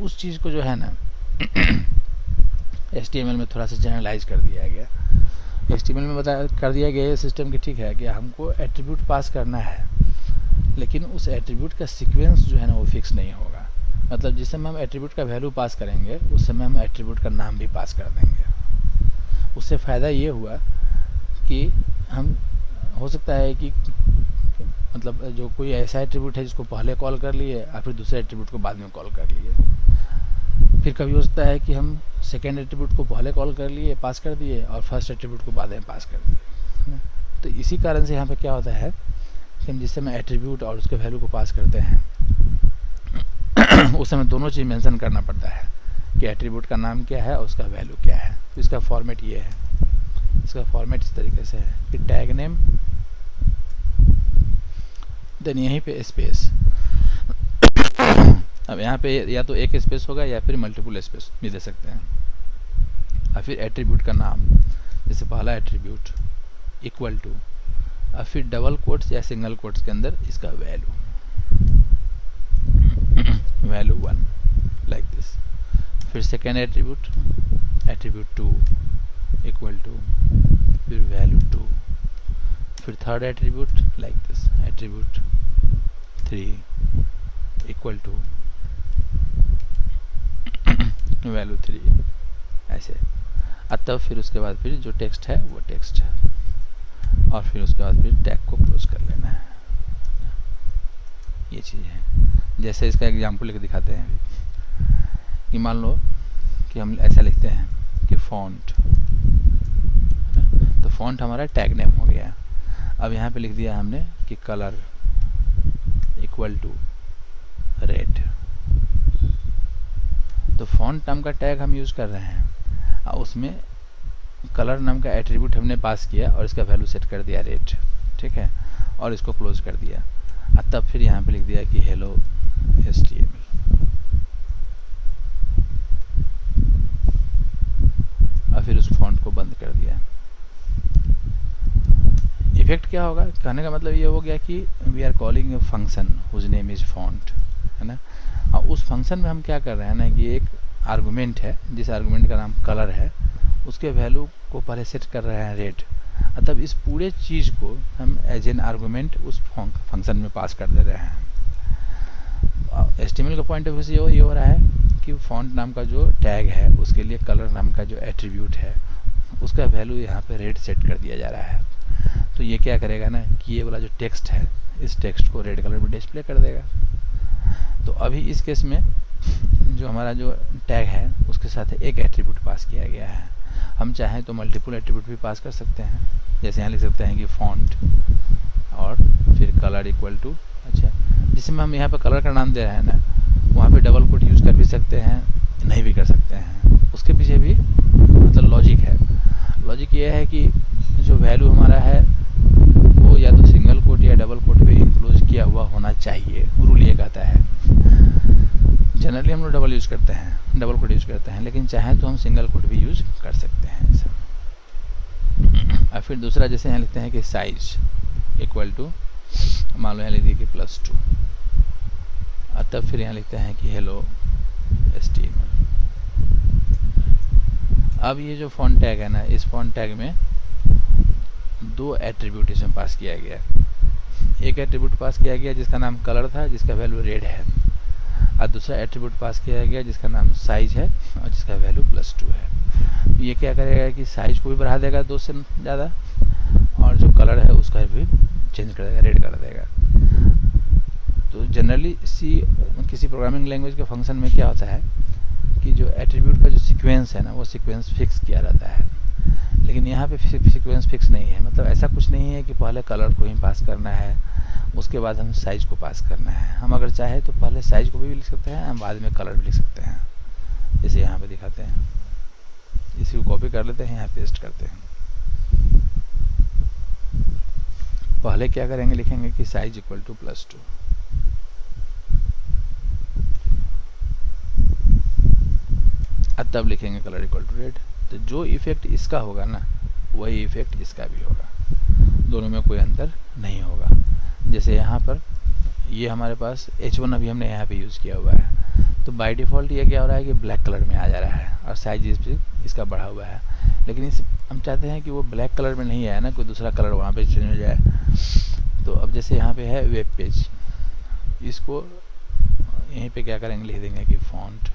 उस चीज़ को जो है ना HTML में थोड़ा सा जनरलाइज कर दिया गया। HTML में कर दिया गया ये सिस्टम कि ठीक है कि हमको एट्रीब्यूट पास करना है, लेकिन उस एट्रीब्यूट का सीक्वेंस जो है ना वो फिक्स नहीं होगा। मतलब जिस समय हम एट्रीब्यूट का वैल्यू पास करेंगे उस समय हम एट्रीब्यूट का नाम भी पास कर देंगे। उससे फ़ायदा ये हुआ कि हम हो सकता है कि मतलब जो कोई ऐसा एट्रीब्यूट है जिसको पहले कॉल कर लिए और फिर दूसरे एट्रीब्यूट को बाद में कॉल कर लिए। फिर कभी हो सकता है कि हम सेकेंड एट्रीब्यूट को पहले कॉल कर लिए, पास कर दिए, और फर्स्ट एट्रीब्यूट को बाद में पास कर दिए। तो इसी कारण से यहाँ पे क्या होता है कि हम जिस समय एट्रीब्यूट और उसके वैल्यू को पास करते हैं उस समय दोनों चीज़ मेंशन करना पड़ता है कि एट्रीब्यूट का नाम क्या है और उसका वैल्यू क्या है। तो इसका फॉर्मेट ये है, इसका फॉर्मेट इस तरीके से है कि टैग नेम, देन यहीं पे स्पेस। अब यहाँ पे या तो एक स्पेस होगा या फिर मल्टीपल स्पेस भी दे सकते हैं, और फिर एट्रीब्यूट का नाम, जैसे पहला एट्रीब्यूट इक्वल टू, और फिर डबल कोट्स या सिंगल कोट्स के अंदर इसका वैल्यू 1 लाइक दिस। फिर सेकेंड एट्रीब्यूट 2 इक्वल टू, फिर वैल्यू 2, फिर third attribute like this, attribute 3 equal to value 3, ऐसे। तब फिर उसके बाद फिर जो टेक्स्ट है वो टेक्स्ट है, और फिर उसके बाद फिर टैग को क्लोज कर लेना है। ये चीज़ है। जैसे इसका एग्जांपल लेके दिखाते हैं कि मान लो कि हम ऐसा लिखते हैं कि फॉन्ट, तो फॉन्ट हमारा टैग नेम हो गया। अब यहाँ पे लिख दिया हमने कि कलर इक्वल टू रेड। तो फॉन्ट नाम का टैग हम यूज़ कर रहे हैं और उसमें कलर नाम का एट्रीब्यूट हमने पास किया और इसका वैल्यू सेट कर दिया रेड, ठीक है। और इसको क्लोज कर दिया, और तब फिर यहाँ पे लिख दिया कि हेलो HTML। और फिर उस फॉन्ट को बंद कर दिया। इफेक्ट क्या होगा, कहने का मतलब ये हो गया कि we are calling a function whose name is font, है ना। और उस फंक्शन में हम क्या कर रहे हैं ना कि एक आर्गुमेंट है, जिस आर्गुमेंट का नाम कलर है, उसके वैल्यू को पहले सेट कर रहे हैं रेड, तब इस पूरे चीज़ को हम एज एन आर्गुमेंट उस फंक्शन में पास कर दे रहे हैं। HTML का पॉइंट ऑफ व्यू से ये हो रहा है कि फॉन्ट नाम का जो टैग है उसके लिए कलर नाम का जो एट्रीब्यूट है उसका वैल्यू यहाँ पे रेड सेट कर दिया जा रहा है। तो ये क्या करेगा ना कि ये वाला जो टेक्स्ट है इस टेक्स्ट को रेड कलर में डिस्प्ले कर देगा। तो अभी इस केस में जो हमारा जो टैग है उसके साथ एक एट्रीब्यूट पास किया गया है। हम चाहें तो मल्टीपल एट्रीब्यूट भी पास कर सकते हैं, जैसे यहाँ लिख सकते हैं कि फॉन्ट और फिर कलर इक्वल टू, अच्छा जिसमें हम यहाँ पे कलर का नाम दे रहे हैं ना वहाँ पे डबल कोट यूज़ कर भी सकते हैं, नहीं भी कर सकते हैं। उसके पीछे भी मतलब लॉजिक है। लॉजिक ये है कि जो वैल्यू हमारा है वो या तो सिंगल कोट या डबल कोट पे इंक्लोज किया हुआ होना चाहिए, रूल ये कहता है। जनरली हम लोग डबल यूज़ करते हैं, डबल कोट यूज़ करते हैं, लेकिन चाहें तो हम सिंगल कोट भी यूज़ कर सकते हैं ऐसा। और फिर दूसरा जैसे यहाँ लिखते हैं कि साइज इक्वल टू, मान लो यहाँ लिख दिए कि +2, और तब फिर यहाँ लिखते हैं कि हेलो HTML। अब ये जो फॉन्ट टैग है ना, इस फॉन्ट टैग में दो एट्रीब्यूट इसमें पास किया गया। एक एट्रीब्यूट पास किया गया जिसका नाम कलर था, जिसका वैल्यू रेड है, और दूसरा एट्रीब्यूट पास किया गया जिसका नाम साइज है और जिसका वैल्यू +2 है। तो ये क्या करेगा कि साइज को भी बढ़ा देगा 2 से ज़्यादा, और जो कलर है उसका भी चेंज कर देगा, रेड कर देगा। तो जनरली किसी प्रोग्रामिंग लैंग्वेज के फंक्शन में क्या होता है कि जो एट्रीब्यूट का जो सीक्वेंस है ना वो सीक्वेंस फिक्स किया रहता है, लेकिन यहाँ पे सीक्वेंस फिक्स नहीं है। मतलब ऐसा कुछ नहीं है कि पहले कलर को ही पास करना है उसके बाद हम साइज को पास करना है। हम अगर चाहे तो पहले साइज को भी लिख सकते हैं, हम बाद में कलर भी लिख सकते हैं, जैसे यहाँ पे दिखाते हैं। इसी को कॉपी कर लेते हैं, यहाँ पेस्ट करते हैं। पहले क्या करेंगे, लिखेंगे कि साइज इक्वल टू +2, और तब लिखेंगे कलर इक्वल टू रेड। तो जो इफेक्ट इसका होगा ना वही इफेक्ट इसका भी होगा, दोनों में कोई अंतर नहीं होगा। जैसे यहाँ पर ये हमारे पास H1 अभी हमने यहाँ पे यूज़ किया हुआ है, तो बाय डिफ़ॉल्ट ये क्या हो रहा है कि ब्लैक कलर में आ जा रहा है और साइज इसका बढ़ा हुआ है। लेकिन इस हम चाहते हैं कि वो ब्लैक कलर में नहीं आए ना, कोई दूसरा कलर वहाँ पे चेंज हो जाए। तो अब जैसे यहाँ पे है वेब पेज, इसको यहीं पे क्या करेंगे, लिख देंगे कि font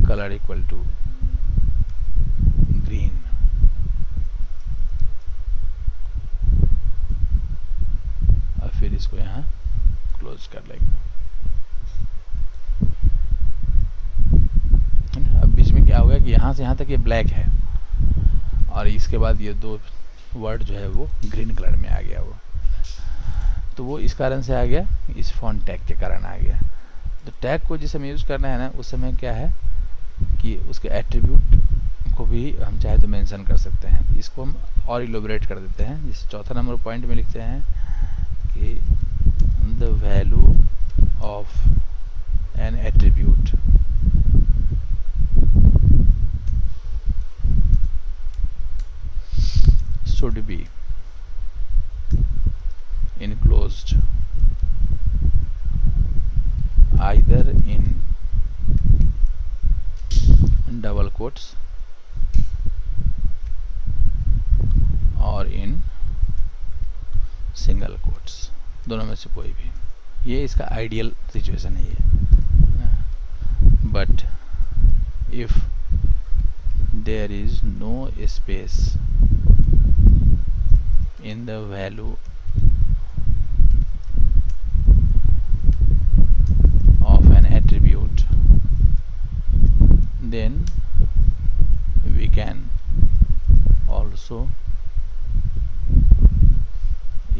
colour equal to green, और फिर इसको यहाँ क्लोज कर लेंगे। अब बीच में क्या होगा कि यहाँ से यहाँ तक ये ब्लैक है और इसके बाद ये दो वर्ड जो है वो ग्रीन कलर में आ गया वो, तो वो इस कारण से आ गया, इस फॉन्ट टैग के कारण आ गया। तो टैग को जिस समय यूज़ करना है ना उस समय क्या है कि उसके एट्रीब्यूट को भी हम चाहे तो मेंशन कर सकते हैं। इसको हम और इलोबरेट कर देते हैं, जिस चौथा नंबर पॉइंट में लिखते हैं कि the value of N attribute should be enclosed either in double quotes और in single quotes, दोनों में से कोई भी। ये इसका आइडियल सिचुएशन है ये। But if there is no space in the value of an attribute, then we can also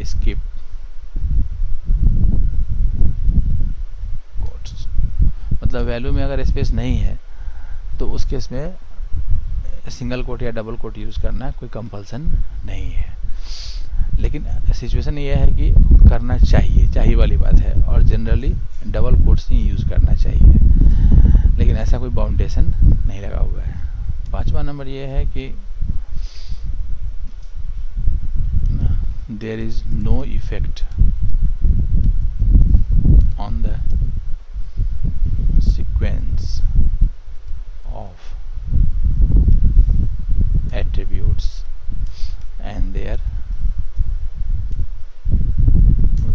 skip quotes। मतलब वैल्यू में अगर स्पेस नहीं है तो उस केस में सिंगल कोट या डबल कोट यूज़ करना कोई कंपल्सन नहीं है, लेकिन सिचुएशन ये है कि करना चाहिए वाली बात है, और जनरली डबल कोट्स ही यूज़ करना चाहिए, लेकिन ऐसा कोई बाउंडेशन नहीं लगा हुआ है। 5वां नंबर ये है कि there is no effect on the sequence of attributes and their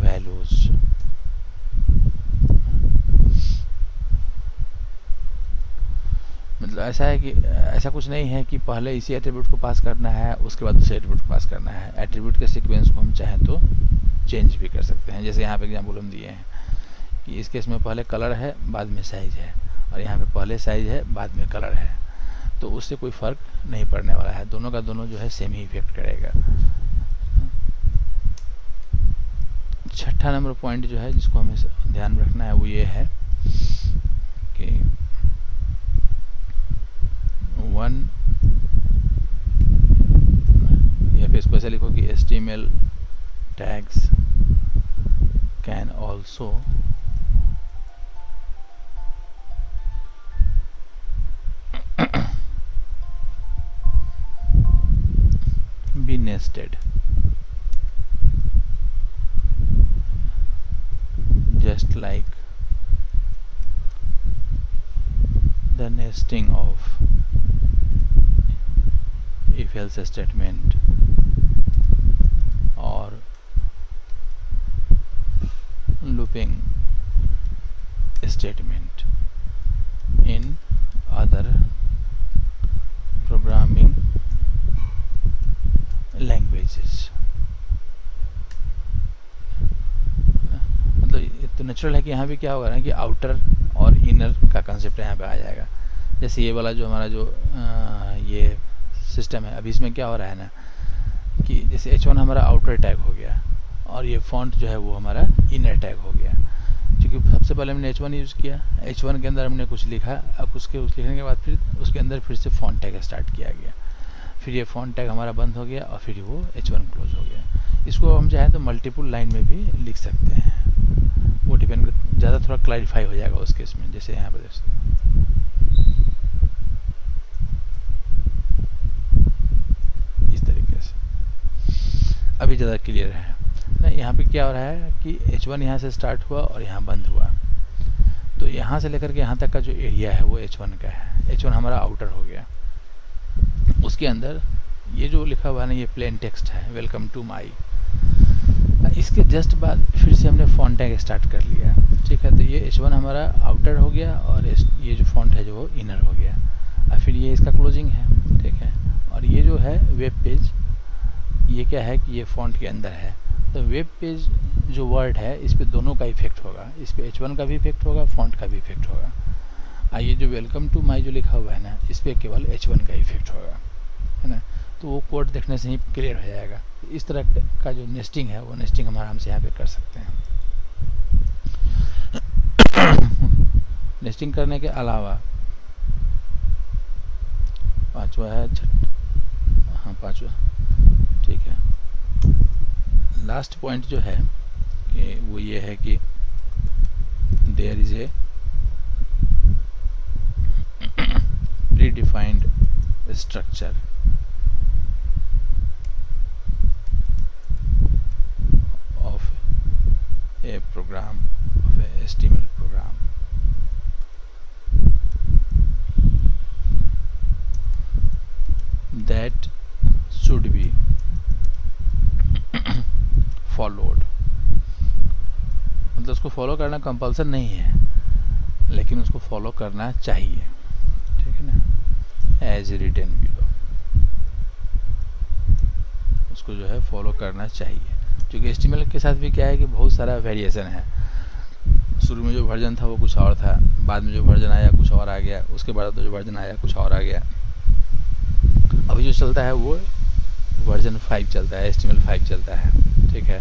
values। मतलब ऐसा है कि ऐसा कुछ नहीं है कि पहले इसी एट्रीब्यूट को पास करना है उसके बाद दूसरे एट्रीब्यूट को पास करना है। एट्रीब्यूट के सीक्वेंस को हम चाहें तो चेंज भी कर सकते हैं। जैसे यहाँ पे एग्जाम्पल हम दिए हैं कि इस केस में पहले कलर है बाद में साइज है, और यहाँ पे पहले साइज है बाद में कलर है, तो उससे कोई फ़र्क नहीं पड़ने वाला है, दोनों का दोनों जो है सेम ही इफेक्ट करेगा। 6ठा नंबर पॉइंट जो है जिसको हमें ध्यान में रखना है वो ये है कि या फिर इसको ऐसे लिखो कि HTML tags can also be nested, just like the nesting of if else statement or looping statement in other programming languages. मतलब ये तो नेचुरल है कि यहाँ भी क्या होगा ना कि आउटर और इनर का कंसेप्ट यहाँ पे आ जाएगा। जैसे ये वाला जो हमारा जो ये सिस्टम है, अभी इसमें क्या हो रहा है ना कि जैसे H1 हमारा आउटर टैग हो गया और ये फॉन्ट जो है वो हमारा इनर टैग हो गया। क्योंकि सबसे पहले हमने H1 यूज़ किया, H1 के अंदर हमने कुछ लिखा, अब उसके लिखने के बाद फिर उसके अंदर फिर से फॉन्ट टैग स्टार्ट किया गया, फिर ये फॉन्ट टैग हमारा बंद हो गया और फिर वो H1 क्लोज हो गया। इसको हम चाहें तो मल्टीपल लाइन में भी लिख सकते हैं, वो डिपेंड, ज़्यादा थोड़ा क्लैरिफाई हो जाएगा उस केस में। जैसे यहाँ पर इस तरीके से अभी ज़्यादा क्लियर है ना। यहाँ पे क्या हो रहा है कि H1 यहाँ से स्टार्ट हुआ और यहाँ बंद हुआ, तो यहाँ से लेकर के यहाँ तक का जो एरिया है वो H1 का है। H1 हमारा आउटर हो गया, उसके अंदर ये जो लिखा हुआ है ना ये प्लेन टेक्स्ट है, वेलकम टू माई। इसके जस्ट बाद फिर से हमने फॉन्ट टैग स्टार्ट कर लिया, ठीक है। तो ये H1 हमारा आउटर हो गया और ये जो फॉन्ट है जो वो इनर हो गया, और फिर ये इसका क्लोजिंग है, ठीक है। और ये जो है वेब पेज, ये क्या है कि ये फॉन्ट के अंदर है, तो वेब पेज जो वर्ड है इस पे दोनों का इफेक्ट होगा, इस पे H1 का भी इफेक्ट होगा, फॉन्ट का भी इफेक्ट होगा। ये जो वेलकम टू माई जो लिखा हुआ है ना इस पे केवल H1 का इफेक्ट होगा, है ना। तो वो कोड देखने से ही क्लियर हो जाएगा। इस तरह का जो नेस्टिंग है वो नेस्टिंग हम आराम से यहाँ पे कर सकते हैं। नेस्टिंग करने के अलावा पांचवा है हाँ पांचवा, ठीक है। लास्ट पॉइंट जो है कि वो ये है कि there is a predefined structure of a program, of a HTML program, that should be followed। मतलब उसको फॉलो करना कंपल्सन नहीं है, लेकिन उसको फॉलो करना चाहिए, ठीक है ना। एज रिटन बिलो, उसको जो है फॉलो करना चाहिए, क्योंकि HTML के साथ भी क्या है कि बहुत सारा वेरिएशन है। शुरू में जो वर्जन था वो कुछ और था, बाद में जो वर्जन आया कुछ और आ गया, उसके बाद तो जो वर्जन आया कुछ और आ गया। अभी जो चलता है वो वर्जन 5 चलता है, HTML 5 चलता है, ठीक है।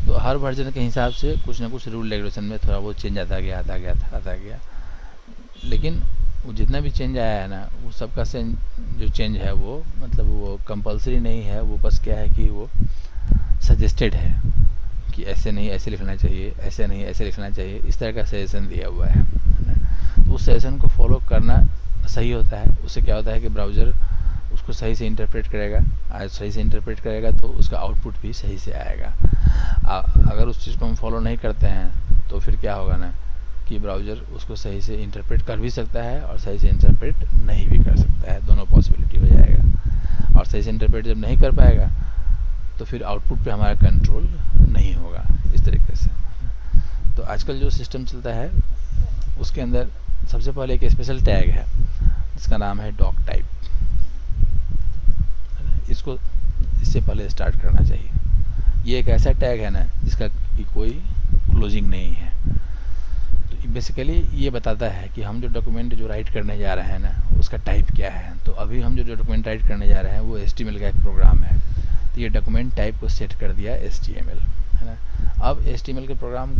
तो हर वर्जन के हिसाब से कुछ ना कुछ रूल रेगुलेशन में थोड़ा बहुत चेंज आता गया। लेकिन वो जितना भी चेंज आया है ना, वो सबका से जो चेंज है वो मतलब वो कंपलसरी नहीं है, वो बस क्या है कि वो सजेस्टेड है कि ऐसे नहीं ऐसे लिखना चाहिए, ऐसे नहीं ऐसे लिखना चाहिए, इस तरह का सजेशन दिया हुआ है ना। तो उस सजेशन को फॉलो करना सही होता है। उससे क्या होता है कि ब्राउज़र उसको सही से इंटरप्रेट करेगा, सही से इंटरप्रेट करेगा तो उसका आउटपुट भी सही से आएगा। अगर उस चीज़ को हम फॉलो नहीं करते हैं तो फिर क्या होगा ना कि ब्राउज़र उसको सही से इंटरप्रेट कर भी सकता है और सही से इंटरप्रेट नहीं भी कर सकता है, दोनों पॉसिबिलिटी हो जाएगा। और सही से इंटरप्रेट जब नहीं कर पाएगा तो फिर आउटपुट पे हमारा कंट्रोल नहीं होगा इस तरीके से। तो आजकल जो सिस्टम चलता है उसके अंदर सबसे पहले एक स्पेशल टैग है जिसका नाम है डॉक टाइप। इसको इससे पहले स्टार्ट करना चाहिए। ये एक ऐसा टैग है ना जिसका कि कोई क्लोजिंग नहीं है। तो बेसिकली ये बताता है कि हम जो डॉक्यूमेंट जो राइट करने जा रहे हैं ना उसका टाइप क्या है। तो अभी हम जो डॉक्यूमेंट राइट करने जा रहे हैं वो HTML का एक प्रोग्राम है। तो ये डॉक्यूमेंट टाइप को सेट कर दिया HTML, है ना। अब HTML के प्रोग्राम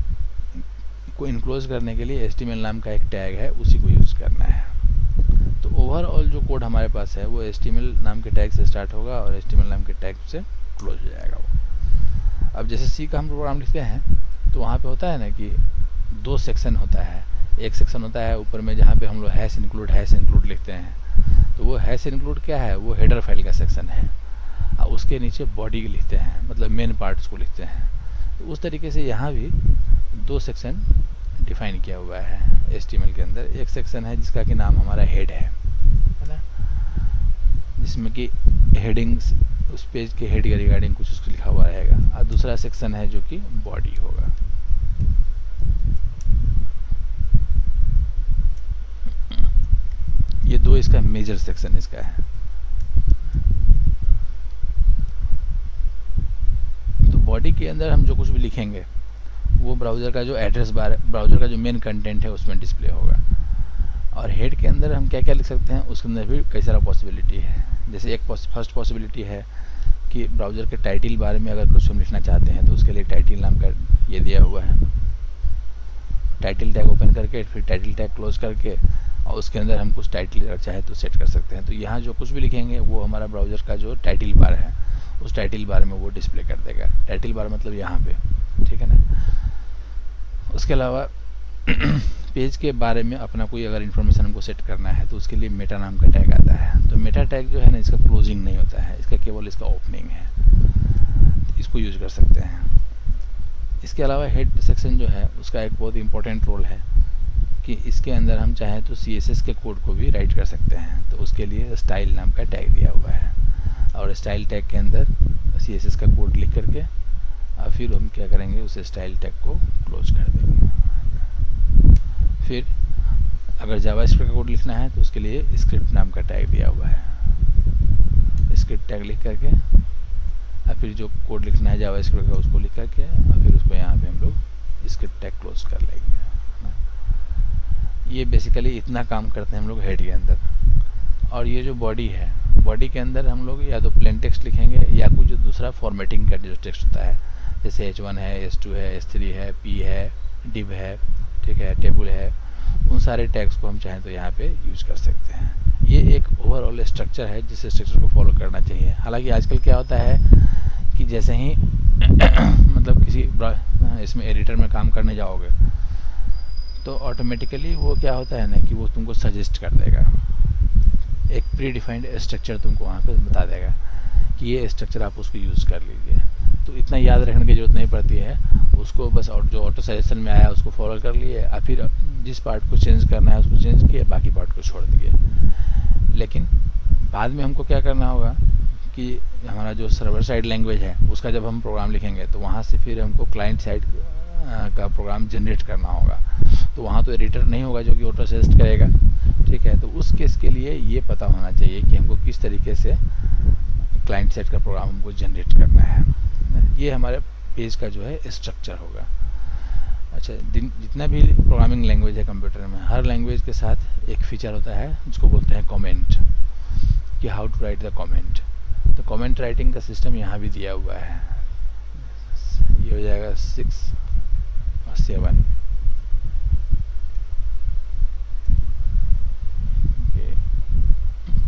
को इनक्लोज करने के लिए HTML नाम का एक टैग है, उसी को यूज़ करना है। तो ओवरऑल जो कोड हमारे पास है वो HTML नाम के टैग से स्टार्ट होगा और HTML नाम के टैग से क्लोज हो जाएगा वो। अब जैसे C का हम प्रोग्राम लिखते हैं तो वहाँ पे होता है ना कि 2 सेक्शन होता है। एक सेक्शन होता है ऊपर में जहाँ पे हम लोग हैश इंक्लूड लिखते हैं। तो वो हैश इंक्लूड क्या है, वो हेडर फाइल का सेक्शन है। और उसके नीचे बॉडी लिखते हैं, मतलब मेन पार्ट्स को लिखते हैं। तो उस तरीके से यहाँ भी 2 सेक्शन डिफाइन किया हुआ है HTML के अंदर। एक सेक्शन है जिसका कि नाम हमारा हेड है ना, जिसमें कि हेडिंग्स उस पेज के हेड के रिगार्डिंग कुछ उसको लिखा हुआ रहेगा। और दूसरा सेक्शन है जो कि बॉडी होगा। ये 2 इसका मेजर सेक्शन इसका है। तो बॉडी के अंदर हम जो कुछ भी लिखेंगे वो ब्राउज़र का जो एड्रेस बार, ब्राउज़र का जो मेन कंटेंट है उसमें डिस्प्ले होगा। और हेड के अंदर हम क्या क्या लिख सकते हैं उसके अंदर भी कई सारा पॉसिबिलिटी है। जैसे एक फर्स्ट पॉसिबिलिटी है कि ब्राउज़र के टाइटल बारे में अगर कुछ हम लिखना चाहते हैं तो उसके लिए टाइटल नाम का ये दिया हुआ है। टाइटल टैग ओपन करके फिर टाइटल टैग क्लोज करके और उसके अंदर हम कुछ टाइटल अगर चाहे तो सेट कर सकते हैं। तो यहाँ जो कुछ भी लिखेंगे वो हमारा ब्राउज़र का जो टाइटल बार है उस टाइटल बार में वो डिस्प्ले कर देगा। टाइटल बार मतलब यहाँ पे, ठीक है ना। उसके अलावा पेज के बारे में अपना कोई अगर इन्फॉर्मेशन हमको सेट करना है तो उसके लिए मेटा नाम का टैग आता है। तो मेटा टैग जो है ना इसका क्लोजिंग नहीं होता है, इसका केवल इसका ओपनिंग है। इसको यूज कर सकते हैं। इसके अलावा हेड सेक्शन जो है उसका एक बहुत इंपॉर्टेंट रोल है कि इसके अंदर हम चाहें तो CSS के कोड को भी राइट कर सकते हैं। तो उसके लिए स्टाइल नाम का टैग दिया हुआ है और स्टाइल टैग के अंदर CSS का कोड लिख करके और फिर हम क्या करेंगे उस स्टाइल टैग को क्लोज कर देंगे। फिर अगर जावास्क्रिप्ट का कोड लिखना है तो उसके लिए स्क्रिप्ट नाम का टैग दिया हुआ है। स्क्रिप्ट टैग लिख करके और फिर जो कोड लिखना है जावास्क्रिप्ट का उसको लिख करके और फिर उसको यहाँ पे हम लोग स्क्रिप्ट टैग क्लोज कर लेंगे। ये बेसिकली इतना काम करते हैं हम लोग हेड के अंदर। और ये जो बॉडी है, बॉडी के अंदर हम लोग या तो प्लेन टेक्स्ट लिखेंगे या कुछ जो दूसरा फॉर्मेटिंग का जो टेक्स्ट होता है, जैसे H1 है, H2 है, H3 है, P है, div है, ठीक है, टेबल है, उन सारे टैग्स को हम चाहें तो यहाँ पे यूज कर सकते हैं। ये एक ओवरऑल स्ट्रक्चर है जिस स्ट्रक्चर को फॉलो करना चाहिए। हालांकि आजकल क्या होता है कि जैसे ही मतलब किसी इसमें एडिटर में काम करने जाओगे तो ऑटोमेटिकली वो क्या होता है ना कि वो तुमको सजेस्ट कर देगा, एक प्री डिफाइंड स्ट्रक्चर तुमको वहाँ पे बता देगा कि ये स्ट्रक्चर आप उसको यूज़ कर लीजिए। तो इतना याद रखने की जरूरत नहीं पड़ती है उसको, बस जो ऑटो सजेशन में आया उसको फॉलो कर लिए और फिर जिस पार्ट को चेंज करना है उसको चेंज किए, बाकी पार्ट को छोड़ दिए। लेकिन बाद में हमको क्या करना होगा कि हमारा जो सर्वर साइड लैंग्वेज है उसका जब हम प्रोग्राम लिखेंगे तो वहाँ से फिर हमको क्लाइंट साइड का प्रोग्राम जनरेट करना होगा। तो वहाँ तो एडिटर नहीं होगा जो कि ऑटो सजेस्ट करेगा, ठीक है। तो उस केस के लिए ये पता होना चाहिए कि हमको किस तरीके से क्लाइंट साइड का प्रोग्राम हमको जनरेट करना है। ये हमारे पेज का जो है स्ट्रक्चर होगा। अच्छा, जितना भी प्रोग्रामिंग लैंग्वेज है कंप्यूटर में, हर लैंग्वेज के साथ एक फीचर होता है जिसको बोलते हैं कमेंट, कि how to write the comment. तो कमेंट राइटिंग का सिस्टम यहाँ भी दिया हुआ है। ये हो जाएगा 6 और 7।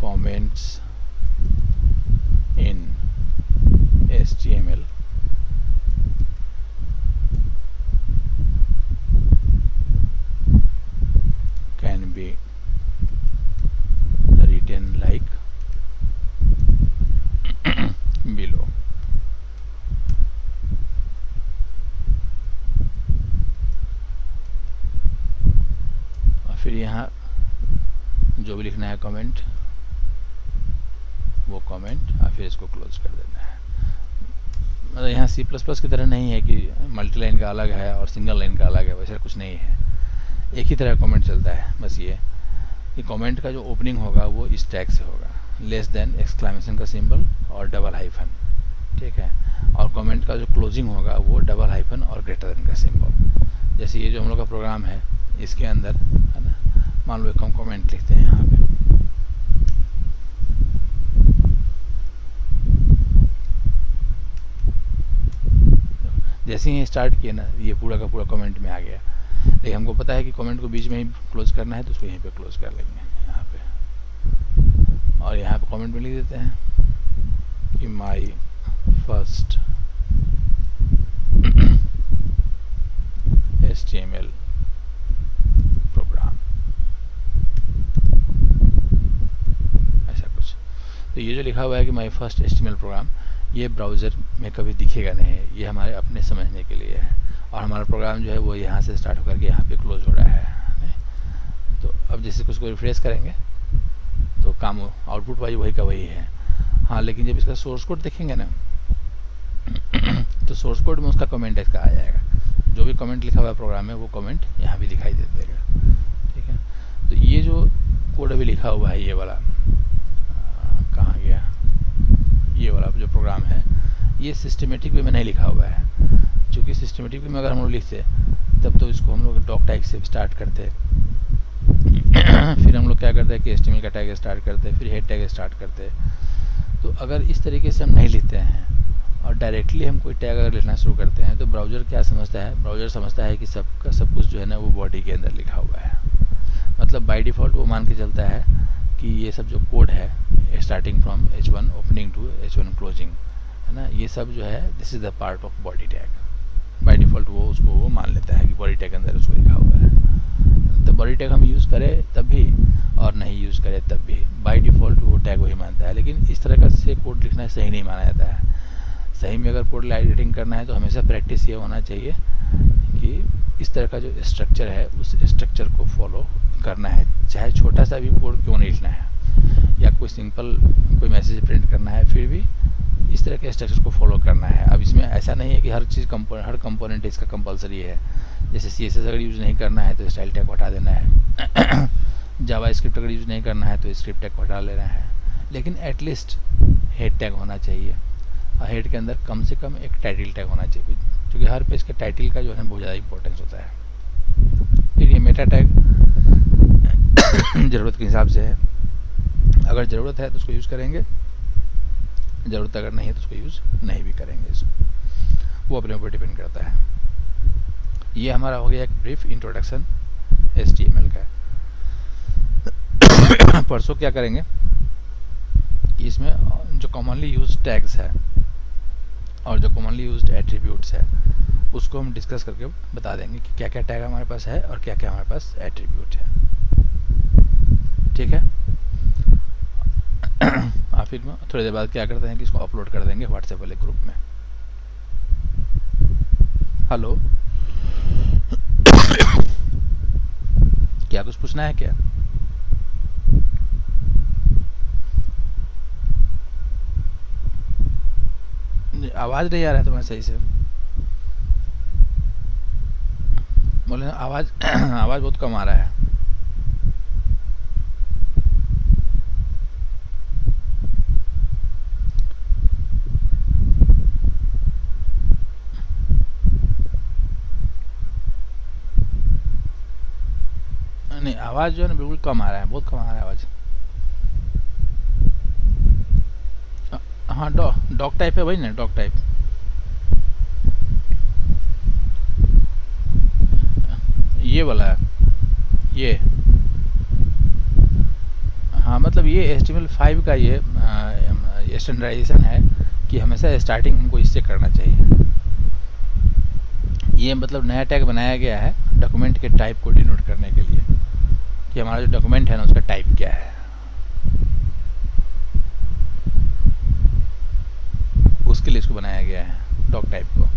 comments in HTML can be written like below. और फिर यहाँ जो भी लिखना है कमेंट, वो कमेंट, और फिर इसको क्लोज कर देना है। मतलब यहाँ C++ की तरह नहीं है कि मल्टी लाइन का अलग है और सिंगल लाइन का अलग है, वैसा कुछ नहीं है, एक ही तरह कमेंट चलता है। बस ये कि कमेंट का जो ओपनिंग होगा वो इस टैग से होगा, लेस देन एक्सक्लेमेशन का सिंबल और डबल हाइफन, ठीक है। और कमेंट का जो क्लोजिंग होगा वो डबल हाइफन और ग्रेटर देन का सिंबल। जैसे ये जो हम लोग का प्रोग्राम है, इसके अंदर है ना, मान लो एक हम कमेंट लिखते हैं यहाँ पे, जैसे ही स्टार्ट किए ना, ये पूरा का पूरा कमेंट में आ गया। लेकिन हमको पता है कि कमेंट को बीच में ही क्लोज करना है, तो उसको यहीं पे क्लोज कर लेंगे यहाँ पे। और यहाँ पे कमेंट में लिख देते हैं कि माई फर्स्ट HTML प्रोग्राम, ऐसा कुछ। तो ये जो लिखा हुआ है कि माई फर्स्ट HTML प्रोग्राम, ये ब्राउज़र में कभी दिखेगा नहीं, ये हमारे अपने समझने के लिए है। और हमारा प्रोग्राम जो है वो यहाँ से स्टार्ट होकर के यहाँ पे क्लोज हो रहा है, नहीं? तो अब जैसे कुछ को रिफ्रेश करेंगे तो काम आउटपुट वाइज वही का वही है। हाँ, लेकिन जब इसका सोर्स कोड देखेंगे ना तो सोर्स कोड में उसका कमेंट इसका आ जाएगा। जो भी कमेंट लिखा हुआ है प्रोग्राम में, वो कमेंट यहाँ भी दिखाई दे देगा, ठीक है। तो ये जो कोड अभी लिखा हुआ है, ये वाला कहाँ गया, ये वाला जो प्रोग्राम है, ये सिस्टमेटिक वे में नहीं लिखा हुआ है। क्योंकि सिस्टमेटिक वे में अगर हम लोग लिखते तब तो इसको हम लोग डॉक टैग से स्टार्ट करते फिर हम लोग क्या करते हैं कि HTML का टैग स्टार्ट करते हैं, फिर हेड टैग स्टार्ट करते हैं। तो अगर इस तरीके से हम नहीं लिखते हैं और डायरेक्टली हम कोई टैग अगर लिखना शुरू करते हैं, तो ब्राउज़र क्या समझता है, ब्राउज़र समझता है कि सबका सब कुछ जो है ना वो बॉडी के अंदर लिखा हुआ है। मतलब बाय डिफ़ॉल्ट वो मान के चलता है कि ये सब जो कोड है, starting from H1 opening to H1 closing, है ना, ये सब जो है this is the part of body tag. By default वो उसको वो मान लेता है कि बॉडी टैग अंदर उसको लिखा हुआ है। तो बॉडी टैग हम यूज़ करें तब भी और नहीं यूज़ करें तब भी बाय डिफ़ॉल्ट वो टैग वही मानता है। लेकिन इस तरह का से कोड लिखना सही नहीं माना जाता है। सही में अगर कोड एडिटिंग करना है तो हमेशा प्रैक्टिस ये होना चाहिए कि इस तरह का जो स्ट्रक्चर है उस स्ट्रक्चर को फॉलो करना है, चाहे छोटा सा भी कोड क्यों नहीं लिखना है, या कोई सिंपल कोई मैसेज प्रिंट करना है, फिर भी इस तरह के स्ट्रक्चर को फॉलो करना है। अब इसमें ऐसा नहीं है कि हर चीज़ हर कंपोनेंट इसका कंपलसरी है। जैसे CSS अगर यूज़ नहीं करना है तो स्टाइल टैग हटा देना है जावा स्क्रिप्ट अगर यूज़ नहीं करना है तो स्क्रिप्ट टैग हटा लेना है। लेकिन एटलीस्ट हेड टैग होना चाहिए, और हेड के अंदर कम से कम एक टाइटल टैग होना चाहिए, क्योंकि हर पेज के टाइटल का जो है बहुत ज़्यादा इंपॉर्टेंस होता है। फिर ये मेटा टैग ज़रूरत के हिसाब से है, अगर ज़रूरत है तो उसको यूज़ करेंगे, ज़रूरत अगर नहीं है तो उसको यूज़ नहीं भी करेंगे। इसको वो अपने ऊपर डिपेंड करता है। ये हमारा हो गया एक ब्रीफ इंट्रोडक्शन HTML का। परसों क्या करेंगे कि इसमें जो कॉमनली यूज टैग्स है और जो कॉमनली यूज्ड एट्रीब्यूट्स है उसको हम डिस्कस करके बता देंगे कि क्या क्या टैग हमारे पास है और क्या क्या हमारे पास एट्रीब्यूट है, ठीक है। फिर थोड़ी देर बाद क्या करते हैं कि इसको अपलोड कर देंगे व्हाट्सएप वाले ग्रुप में। हेलो क्या कुछ पूछना है क्या? आवाज नहीं आ रहा है तुम्हें सही से, बोले आवाज आवाज बहुत कम आ रहा है। नहीं, आवाज जो है ना बिल्कुल कम आ रहा है, बहुत कम आ रहा है आवाज। हाँ, डॉग टाइप है वही ना, डॉग टाइप। ये वाला है ये, हाँ हाँ, मतलब ये HTML5 का ये स्टैंडर्डाइजेशन है कि हमेशा स्टार्टिंग हमको इससे करना चाहिए। ये मतलब नया टैग बनाया गया है डॉक्यूमेंट के टाइप को डिनोट करने के लिए कि हमारा जो डॉक्यूमेंट है ना उसका टाइप क्या है। उसके लिए इसको बनाया गया है डॉक टाइप को।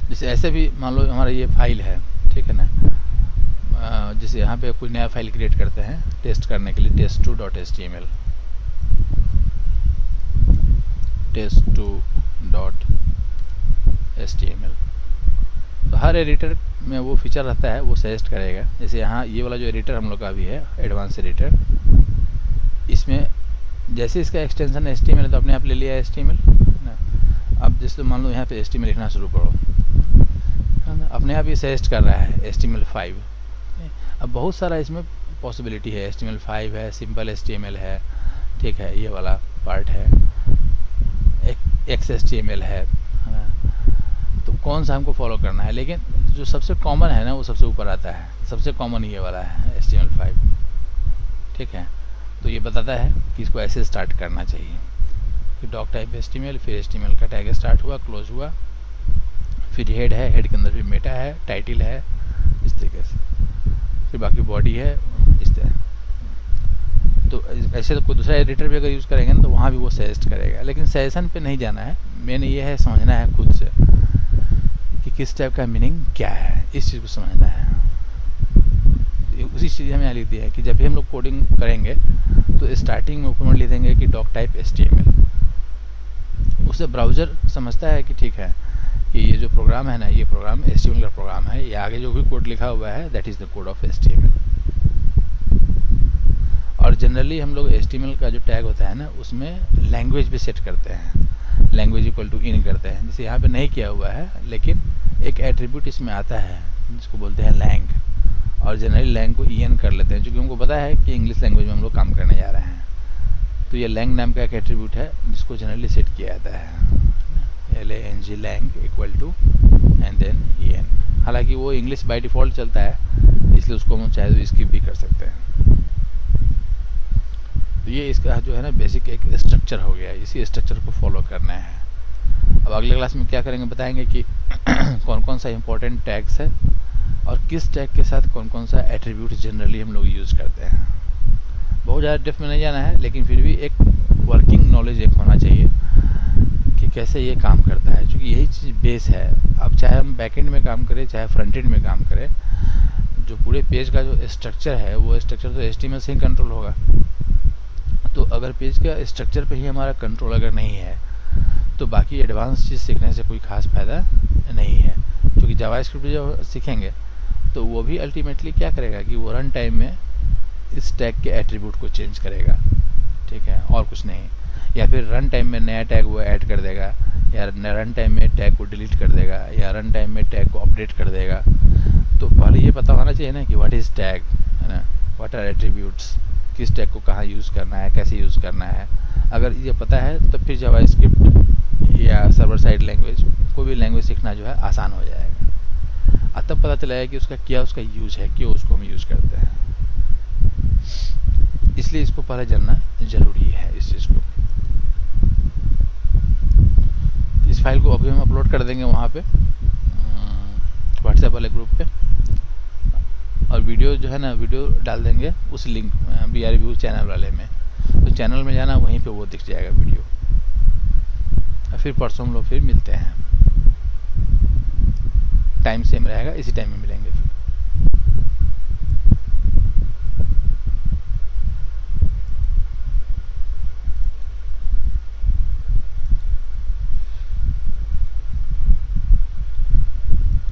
जैसे ऐसे भी मान लो हमारा ये फाइल है, ठीक है ना, जैसे यहाँ पे कोई नया फाइल क्रिएट करते हैं टेस्ट करने के लिए, test2.html, test2.html, तो हर एडिटर में वो फीचर रहता है, वो सजेस्ट करेगा। जैसे यहाँ ये वाला जो एडिटर हम लोग का अभी है एडवांस एडिटर, इसमें जैसे इसका एक्सटेंशन HTML है तो अपने आप ले लिया HTML ना। अब जैसे मान लो यहाँ पे HTML लिखना शुरू करो, अपने आप ये सजेस्ट कर रहा है HTML5। अब बहुत सारा इसमें पॉसिबिलिटी है, HTML5 है, सिंपल HTML है, ठीक है, ये वाला पार्ट है, XHTML है ना। तो कौन सा हमको फॉलो करना है, लेकिन जो सबसे कॉमन है ना वो सबसे ऊपर आता है, सबसे कॉमन ये वाला है HTML5, ठीक है। तो ये बताता है कि इसको ऐसे स्टार्ट करना चाहिए कि डॉक टाइप HTML, फिर HTML का टैग स्टार्ट हुआ, क्लोज हुआ, फिर हेड है, हेड के अंदर भी मेटा है, टाइटल है, इस तरीके से, फिर बाकी बॉडी है, इस तरह। तो ऐसे तो कोई दूसरा एडिटर भी अगर यूज़ करेंगे ना तो वहाँ भी वो सजेस्ट करेगा, लेकिन सजेशन पे नहीं जाना है, मेन ये है समझना है खुद से कि किस टाइप का मीनिंग क्या है, इस चीज़ को समझना है। उसी चीज़ हमें यहाँ लिख दिया है कि जब भी हम लोग कोडिंग करेंगे तो स्टार्टिंग में ऊपर लिख देंगे कि डॉक टाइप HTML। उससे ब्राउज़र समझता है कि ठीक है कि ये जो प्रोग्राम है ना, ये प्रोग्राम HTML का प्रोग्राम है, ये आगे जो भी कोड लिखा हुआ है that is the code of HTML। और जनरली हम लोग HTML का जो टैग होता है ना उसमें लैंग्वेज भी सेट करते हैं, लैंग्वेज इक्वल टू इन करते हैं, जैसे यहाँ पे नहीं किया हुआ है, लेकिन एक एट्रीब्यूट इसमें आता है जिसको बोलते हैं लैंग, और जनरली लैंग को EN कर लेते हैं क्योंकि उनको पता है कि इंग्लिश लैंग्वेज में हम लोग काम करने जा रहे हैं। तो ये लैंग नाम का एक एट्रीब्यूट है जिसको जनरली सेट किया जाता है, LANG lang equal to and then EN। हालांकि वो इंग्लिश बाय डिफ़ॉल्ट चलता है, इसलिए उसको हम चाहे तो स्किप भी कर सकते हैं। तो ये इसका जो है ना बेसिक एक स्ट्रक्चर हो गया, इसी स्ट्रक्चर को फॉलो करना है। अब अगले क्लास में क्या करेंगे बताएंगे कि कौन कौन सा इंपॉर्टेंट टैग्स है और किस टैग के साथ कौन कौन सा एट्रीब्यूट जनरली हम लोग यूज़ करते हैं। बहुत ज़्यादा डेप्थ में नहीं जाना है, लेकिन फिर भी एक वर्किंग नॉलेज एक होना चाहिए कि कैसे ये काम करता है, क्योंकि यही चीज़ बेस है। अब चाहे हम बैकएंड में काम करें चाहे फ्रंट एंड में काम करें, जो पूरे पेज का जो स्ट्रक्चर है वो स्ट्रक्चर तो HTML से ही कंट्रोल होगा। तो अगर पेज का स्ट्रक्चर पे ही हमारा कंट्रोल अगर नहीं है तो बाकी एडवांस चीज़ सीखने से कोई खास फ़ायदा नहीं है, क्योंकि जावास्क्रिप्ट जो सीखेंगे तो वो भी अल्टीमेटली क्या करेगा कि वो रन टाइम में इस टैग के एट्रीब्यूट को चेंज करेगा, ठीक है, और कुछ नहीं। या फिर रन टाइम में नया टैग वो ऐड कर देगा, या रन टाइम में टैग को डिलीट कर देगा, या रन टाइम में टैग को अपडेट कर देगा। तो पहले ये पता होना चाहिए ना कि व्हाट इज़ टैग, है ना, व्हाट आर एट्रीब्यूट्स, किस टैग को कहाँ यूज़ करना है, कैसे यूज़ करना है। अगर ये पता है तो फिर जावास्क्रिप्ट या सर्वर साइड लैंग्वेज, कोई भी लैंग्वेज सीखना जो है आसान हो जाएगा। और तब पता चलेगा कि उसका क्या उसका यूज है, क्यों उसको हम यूज़ करते हैं। इसलिए इसको पहले जानना ज़रूरी है इस चीज़ को। इस फाइल को अभी हम अपलोड कर देंगे वहाँ पे व्हाट्सएप वाले ग्रुप पे, और वीडियो जो है ना वीडियो डाल देंगे उस लिंक BR View चैनल वाले में। तो चैनल में जाना, वहीं पे वो दिख जाएगा वीडियो। और फिर परसों हम लोग फिर मिलते हैं, टाइम सेम रहेगा, इसी टाइम में मिलेंगे।